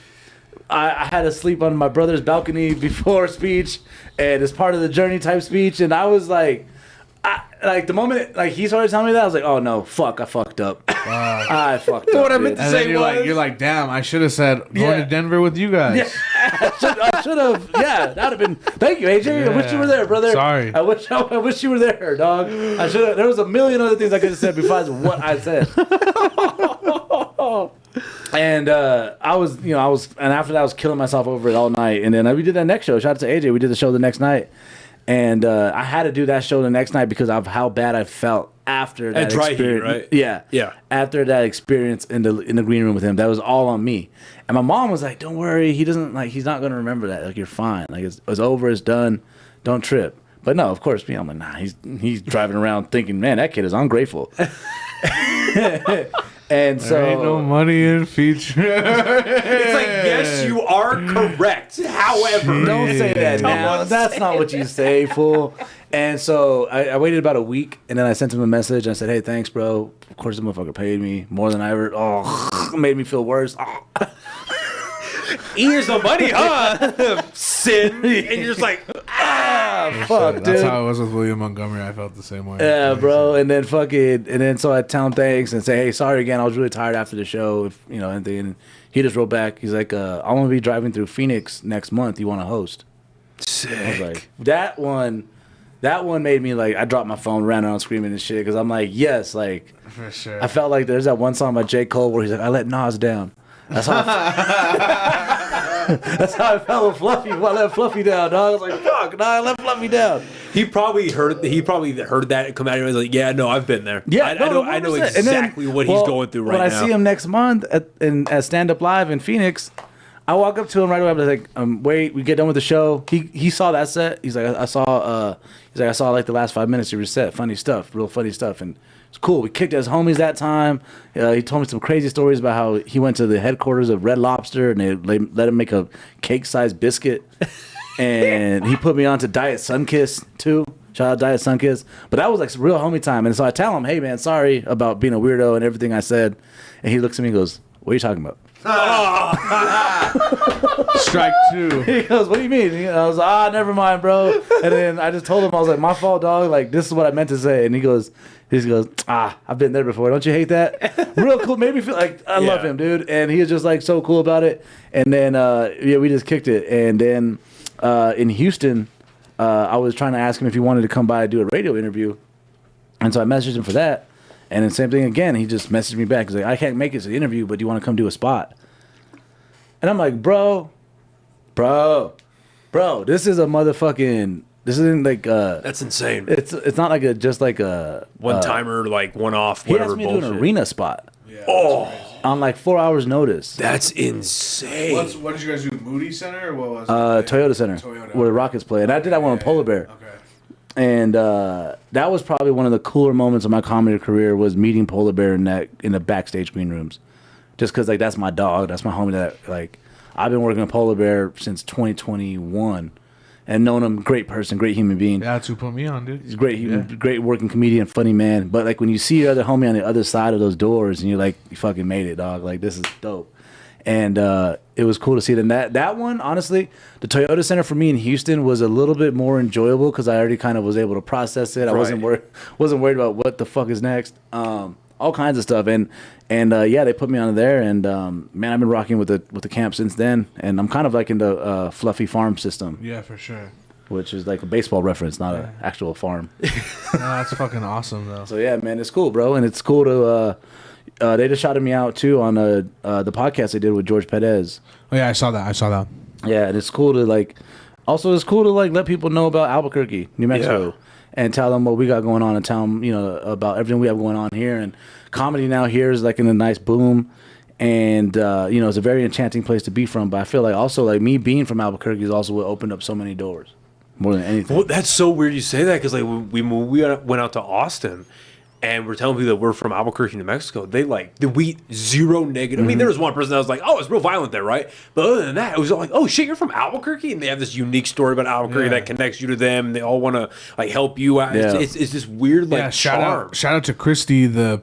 I had to sleep on my brother's balcony before speech, and it's part of the journey type speech, and I was like, like the moment like he started telling me that, I was like, oh no, fuck, I fucked up. I fucked up.
What I meant to
And
say
then you're like, damn, I should have said going to Denver with you guys.
Yeah, I should have. Yeah, that'd have been. Thank you, AJ. I wish you were there, brother.
Sorry.
I wish you were there, dog. I should have. There was a million other things I could have said besides what I said. And I was, and after that, I was killing myself over it all night. And then we did that next show. Shout out to AJ. We did the show the next night, and I had to do that show the next night because of how bad I felt after that
Dry Heat,
experience.
right?
Yeah,
Yeah.
After that experience in the green room with him, that was all on me. And my mom was like, "Don't worry, he's not gonna remember that. Like, you're fine. Like, it's over, it's done. Don't trip." But no, of course, I'm like, nah. He's driving around thinking, man, that kid is ungrateful. And so
There ain't no money in feature.
It's like, yes, you are correct. However,
don't say that now. That's not what you say, fool. And so I waited about a week, and then I sent him a message. And I said, hey, thanks, bro. Of course, the motherfucker paid me more than I ever. Oh, made me feel worse. Oh.
here's the money, huh? Sin. And you're just like,
Fuck, dude.
That's how it was with William Montgomery. I felt the same way.
Yeah, bro. And then so I tell him thanks and say, hey, sorry again. I was really tired after the show. If anything. And he just wrote back. He's like, I'm gonna be driving through Phoenix next month. You want to host?
sick.
I was like, that one made me like, I dropped my phone, ran around screaming and shit because I'm like, yes, like
For sure.
I felt like there's that one song by J. Cole where he's like, I let Nas down. That's how that's how I felt with Fluffy. I let Fluffy down, dog. I was like, fuck, nah, I let Fluffy down.
He probably heard that and come out and was like, yeah, no, I've been there.
Yeah,
I know
100%.
exactly what he's going through right now.
When I see him next month at Stand Up Live in Phoenix, I walk up to him right away. I'm like, wait, we get done with the show. He saw that set. He's like, I saw like the last 5 minutes of your set. Funny stuff, real funny stuff, and it's cool. We kicked his homies that time. He told me some crazy stories about how he went to the headquarters of Red Lobster and they let him make a cake-sized biscuit. And he put me on to Diet Sunkiss too. Shout out Diet Sunkiss. But that was like some real homie time. And so I tell him, hey man, sorry about being a weirdo and everything I said. And he looks at me and goes, what are you talking about?
Strike two.
He goes, what do you mean? And I was like, never mind, bro. And then I just told him, I was like, my fault, dog. Like, this is what I meant to say. And he goes, I've been there before. Don't you hate that? Real cool. Made me feel like I love him, dude. And he was just like so cool about it. And then, we just kicked it. And then in Houston, I was trying to ask him if he wanted to come by and do a radio interview. And so I messaged him for that. And then same thing again. He just messaged me back. He's like, I can't make it to the interview, but do you want to come do a spot? And I'm like, bro, this is a motherfucking... This isn't like
That's insane.
It's not like just like a
One timer, like one off,
he
whatever
asked me to
bullshit.
do an arena spot.
Yeah,
On like 4 hours notice.
That's insane.
what did you guys do? Moody Center or what was it?
Toyota Center, where the Rockets play, and I did that one with Polar Bear.
Okay.
And that was probably one of the cooler moments of my comedy career was meeting Polar Bear in the backstage green rooms, just because like that's my dog, that's my homie. That like I've been working with Polar Bear since 2021. And known him, great person, great human being.
Yeah, that's who put me on, dude.
He's great, great working comedian, funny man. But like when you see your other homie on the other side of those doors, and you're like, you fucking made it, dog. Like this is dope. And it was cool to see them. That one, honestly, the Toyota Center for me in Houston was a little bit more enjoyable because I already kind of was able to process it. I wasn't worried about what the fuck is next. All kinds of stuff. And they put me on there. And man, I've been rocking with the camp since then. And I'm kind of like in the Fluffy Farm system.
Yeah, for sure.
Which is like a baseball reference, not an actual farm.
No, that's fucking awesome, though.
So yeah, man, it's cool, bro. And it's cool to they just shouted me out too on the podcast they did with George Perez.
Oh yeah, I saw that.
Yeah, and it's cool to like let people know about Albuquerque, New Mexico, and tell them what we got going on, and tell them about everything we have going on here. And comedy now here is like in a nice boom, and it's a very enchanting place to be from. But I feel like also like me being from Albuquerque is also what opened up so many doors, more than anything.
Well, that's so weird you say that because like we went out to Austin. and we're telling people that we're from Albuquerque, New Mexico, we zero negative. I mean, there was one person that was like, "Oh, it's real violent there, right?" But other than that, it was like, "Oh shit, you're from Albuquerque," and they have this unique story about Albuquerque that connects you to them. And they all want to like help you out.
Yeah.
It's this weird like charm.
Shout out to Christy, the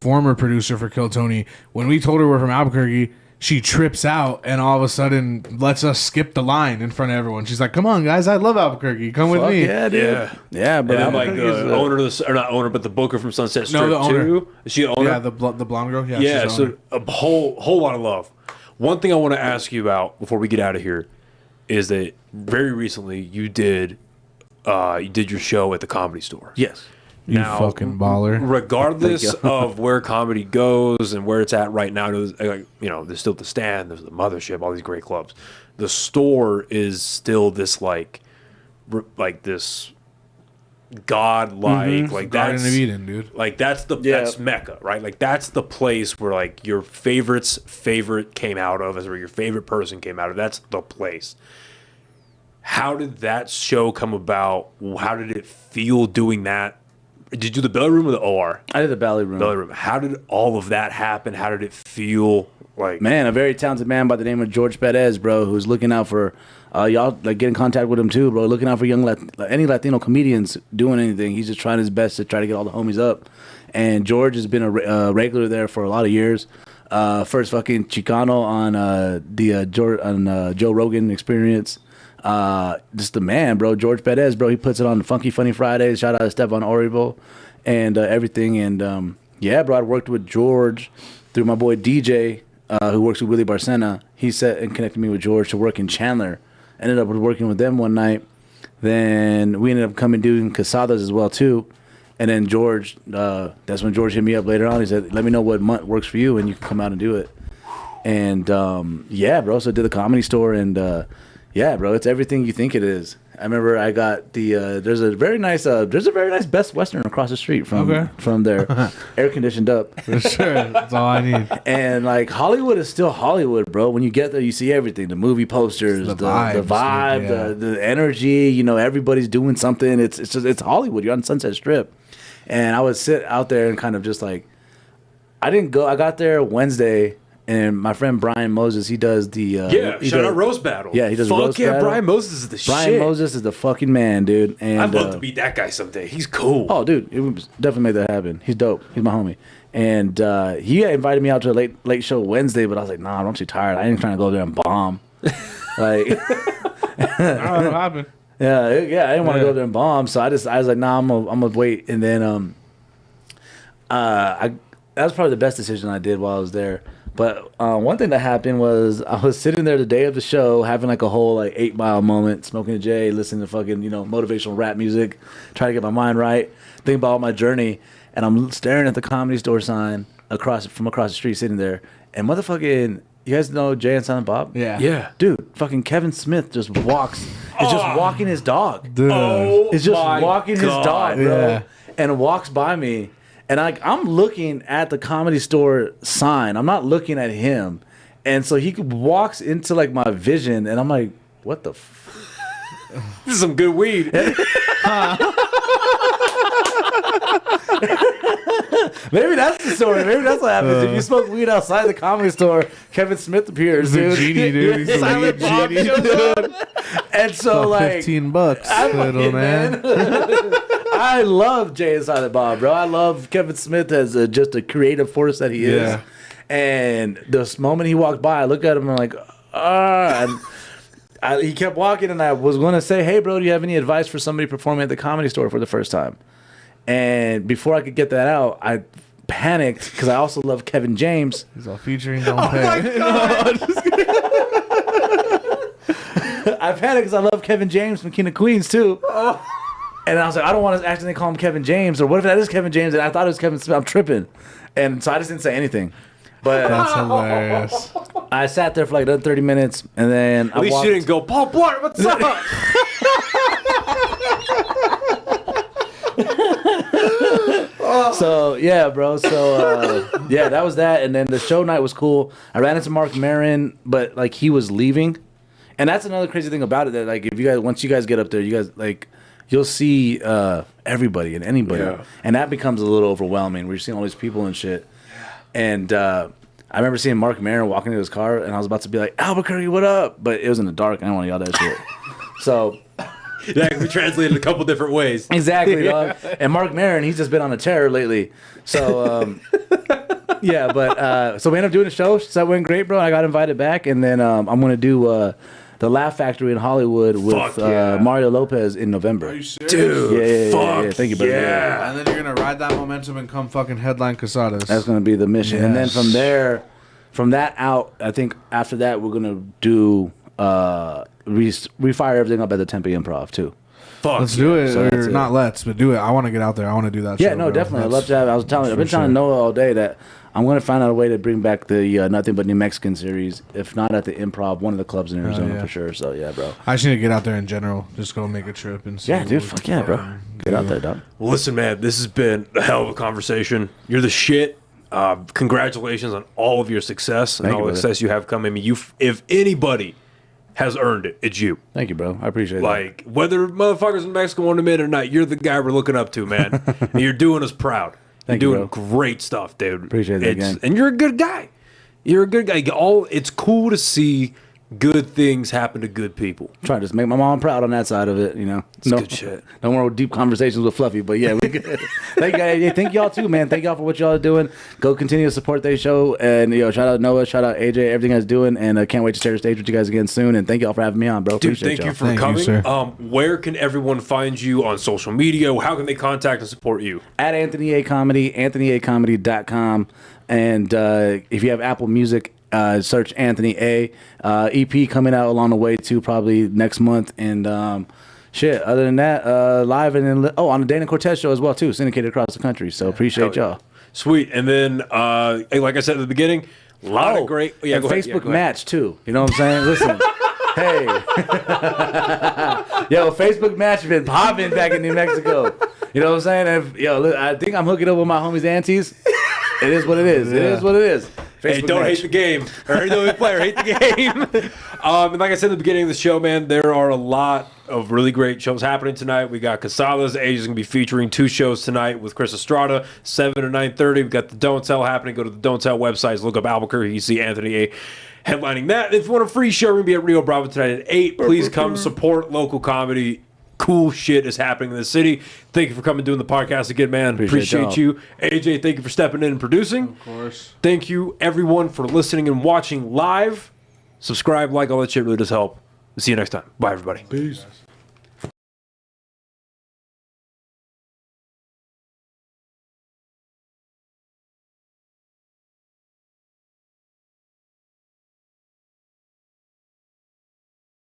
former producer for Kill Tony. When we told her we're from Albuquerque, she trips out and all of a sudden lets us skip the line in front of everyone. She's like, "Come on, guys, I love Albuquerque. Come with me."
Yeah, dude. Yeah, but
And then, like the owner of the, or not owner, but the booker from Sunset Strip
the owner.
too. Is she the owner?
Yeah, the blonde girl. Yeah,
Yeah,
she's the owner.
so a whole lot of love. One thing I want to ask you about before we get out of here is that very recently you did your show at the Comedy Store.
yes.
You
Now,
fucking baller.
Regardless of where comedy goes and where it's at right now, there's still the Stand, there's the Mothership, all these great clubs. The Store is still this like this godlike, like
Garden
that's
of Eden, dude.
like that's Mecca, right? Like that's the place where like your favorite's favorite came out of, as where your favorite person came out of. That's the place. How did that show come about? How did it feel doing that? Did you do the belly room or the OR?
I did the belly room.
Belly room. How did all of that happen? How did it feel? Like,
Man, a very talented man by the name of George Perez, bro, who's looking out for y'all. Like, get in contact with him too, bro. Looking out for any Latino comedians doing anything. He's just trying his best to try to get all the homies up. And George has been a regular there for a lot of years. First fucking Chicano on Joe Rogan Experience. Just the man, bro. George Perez, bro. He puts it on Funky Funny Fridays. Shout out to Stefan Oribo and everything. And yeah, bro. I worked with George through my boy DJ, who works with Willie Barcena. He set and connected me with George to work in Chandler. Ended up working with them one night. Then we ended up coming doing Casadas as well too. And then George, that's when George hit me up later on. He said, "Let me know what month works for you, and you can come out and do it." And yeah, bro. So I did the Comedy Store, and yeah, bro, it's everything you think it is. I remember I got the there's a very nice Best Western across the street from there, air conditioned up.
For sure, that's all I need.
And like Hollywood is still Hollywood, bro. When you get there, you see everything: the movie posters, the vibe,
yeah.
the energy. You know, everybody's doing something. It's Hollywood. You're on Sunset Strip, and I would sit out there and kind of just like, I didn't go. I got there Wednesday. And my friend Brian Moses, he does the
shout out Roast Battle.
Yeah, he does Roast Battle.
Brian Moses is the shit.
Brian Moses is the fucking man, dude. And
I'd love to beat that guy someday. He's cool.
Oh, dude, it would definitely make that happen. He's dope. He's my homie. And he invited me out to a late show Wednesday, but I was like, nah, I'm too tired. I ain't trying to go there and bomb. Like,
That'll happen.
Yeah, I didn't want to go there and bomb, so I was like, nah, I'm gonna wait. And then that was probably the best decision I did while I was there. But one thing that happened was I was sitting there the day of the show, having like a whole like 8 Mile moment, smoking a J, listening to fucking motivational rap music, trying to get my mind right, thinking about my journey, and I'm staring at the Comedy Store sign across the street, sitting there, and motherfucking, you guys know Jay and Silent Bob?
Yeah.
Dude, fucking Kevin Smith just walks. Is just walking his dog.
Dude.
Is just walking his dog, bro,
Yeah.
and walks by me. And I'm looking at the Comedy Store sign. I'm not looking at him. And so he walks into like my vision, and I'm like, what the
This is some good weed.
Maybe that's the story. Maybe that's what happens. If you smoke weed outside the Comedy Store, Kevin Smith appears,
He's a
dude.
genie, dude. He's a
Silent
weed
Bob
genie.
shows up. And so like
$15,
I
little
fucking,
man.
I love Jay and Silent Bob, bro. I love Kevin Smith as just a creative force that he is.
Yeah.
And this moment he walked by, I looked at him and I'm like, and he kept walking, and I was going to say, hey, bro, do you have any advice for somebody performing at the Comedy Store for the first time? And before I could get that out, I panicked because I also love Kevin James.
He's all featuring, don't pay.
I panicked because I love Kevin James from King of Queens too. And I was like, I don't want to accidentally call him Kevin James, or what if that is Kevin James and I thought it was Kevin Smith? I'm tripping. And so I just didn't say anything. But
That's hilarious.
I sat there for like another 30 minutes, and then
At least you didn't go, Paul Blart, what's up?
So yeah, bro. So yeah, that was that. And then the show night was cool. I ran into Mark Maron, but like he was leaving, and that's another crazy thing about it. That like if you guys, once you guys get up there, you guys like you'll see everybody and anybody, and that becomes a little overwhelming. We're seeing all these people and shit, and I remember seeing Mark Maron walking into his car, and I was about to be like, Albuquerque, what up? But it was in the dark. I didn't want to yell that shit. So
that can be translated a couple different ways.
Exactly, dog. And Mark Maron, he's just been on a tear lately. So, yeah, but so we ended up doing a show. So that went great, bro. I got invited back, and then I'm going to do the Laugh Factory in Hollywood with Mario Lopez in November.
Are you serious?
Dude,
yeah. Thank you, brother.
Yeah.
And then you're going to ride that momentum and come fucking headline Casadas.
That's going to be the mission.
Yes.
And then from there, from that out, I think after that, we're going to do refire everything up at the Tempe Improv, too.
Let's do it.
So
Or not let's, but do it. I want to get out there. I want to do that
Yeah,
show,
no,
bro.
definitely. I'd love to have. I've been telling Noah all day that I'm going to find out a way to bring back the Nothing But New Mexican series. If not at the Improv, one of the clubs in Arizona for sure. So yeah, bro.
I just need to get out there in general. Just go make a trip and see.
Yeah, dude. Fuck yeah, bro. Get out there, dog.
Well, listen, man, this has been a hell of a conversation. You're the shit. Congratulations on all of your success and all the success you have coming. I mean, if anybody has earned it, it's you.
Thank you, bro. I appreciate
Like, whether motherfuckers in Mexico want to admit it or not, you're the guy we're looking up to, man. And you're doing us proud.
Thank
you're
you,
doing great stuff, dude.
Appreciate it again.
And you're a good guy. You're a good guy. It's cool to see good things happen to good people.
Trying to just make my mom proud on that side of it, you know.
It's good shit.
No more deep conversations with Fluffy, but yeah, we good. Thank y'all too, man. Thank y'all for what y'all are doing. Go continue to support their show, and shout out Noah, shout out AJ, everything you guys doing, and I can't wait to share the stage with you guys again soon. And thank y'all for having me on, bro.
Dude,
Appreciate
thank
y'all.
you for coming.
sir.
Where can everyone find you on social media? How can they contact and support you?
At Anthony A Comedy, AnthonyAComedy.com, and if you have Apple Music, search Anthony A. EP coming out along the way too, probably next month. And shit, other than that, live and then on the Dana Cortez show as well too, syndicated across the country. So appreciate y'all.
Sweet. And then, like I said at the beginning, a lot of great. Yeah,
and
go ahead.
Facebook
Yeah, go ahead.
match too. You know what I'm saying? Listen. Hey, yo, Facebook match been popping back in New Mexico. You know what I'm saying? I think I'm hooking up with my homies' aunties. It is what it is. It is what it is.
Hey, don't hate the game. Or don't hate the player, hate the game. And like I said at the beginning of the show, man, there are a lot of really great shows happening tonight. We got Casadas. AJ is going to be featuring 2 shows tonight with Chris Estrada, 7 to 9:30. We got the Don't Tell happening. Go to the Don't Tell websites. Look up Albuquerque. You see Anthony A. headlining that. If you want a free show, we're going to be at Rio Bravo tonight at 8. Please come support local comedy. Cool shit is happening in the city. Thank you for coming doing the podcast again, man. Appreciate you. AJ, thank you for stepping in and producing.
Of course.
Thank you, everyone, for listening and watching live. Subscribe, like, all that shit really does help. See you next time. Bye, everybody.
Peace.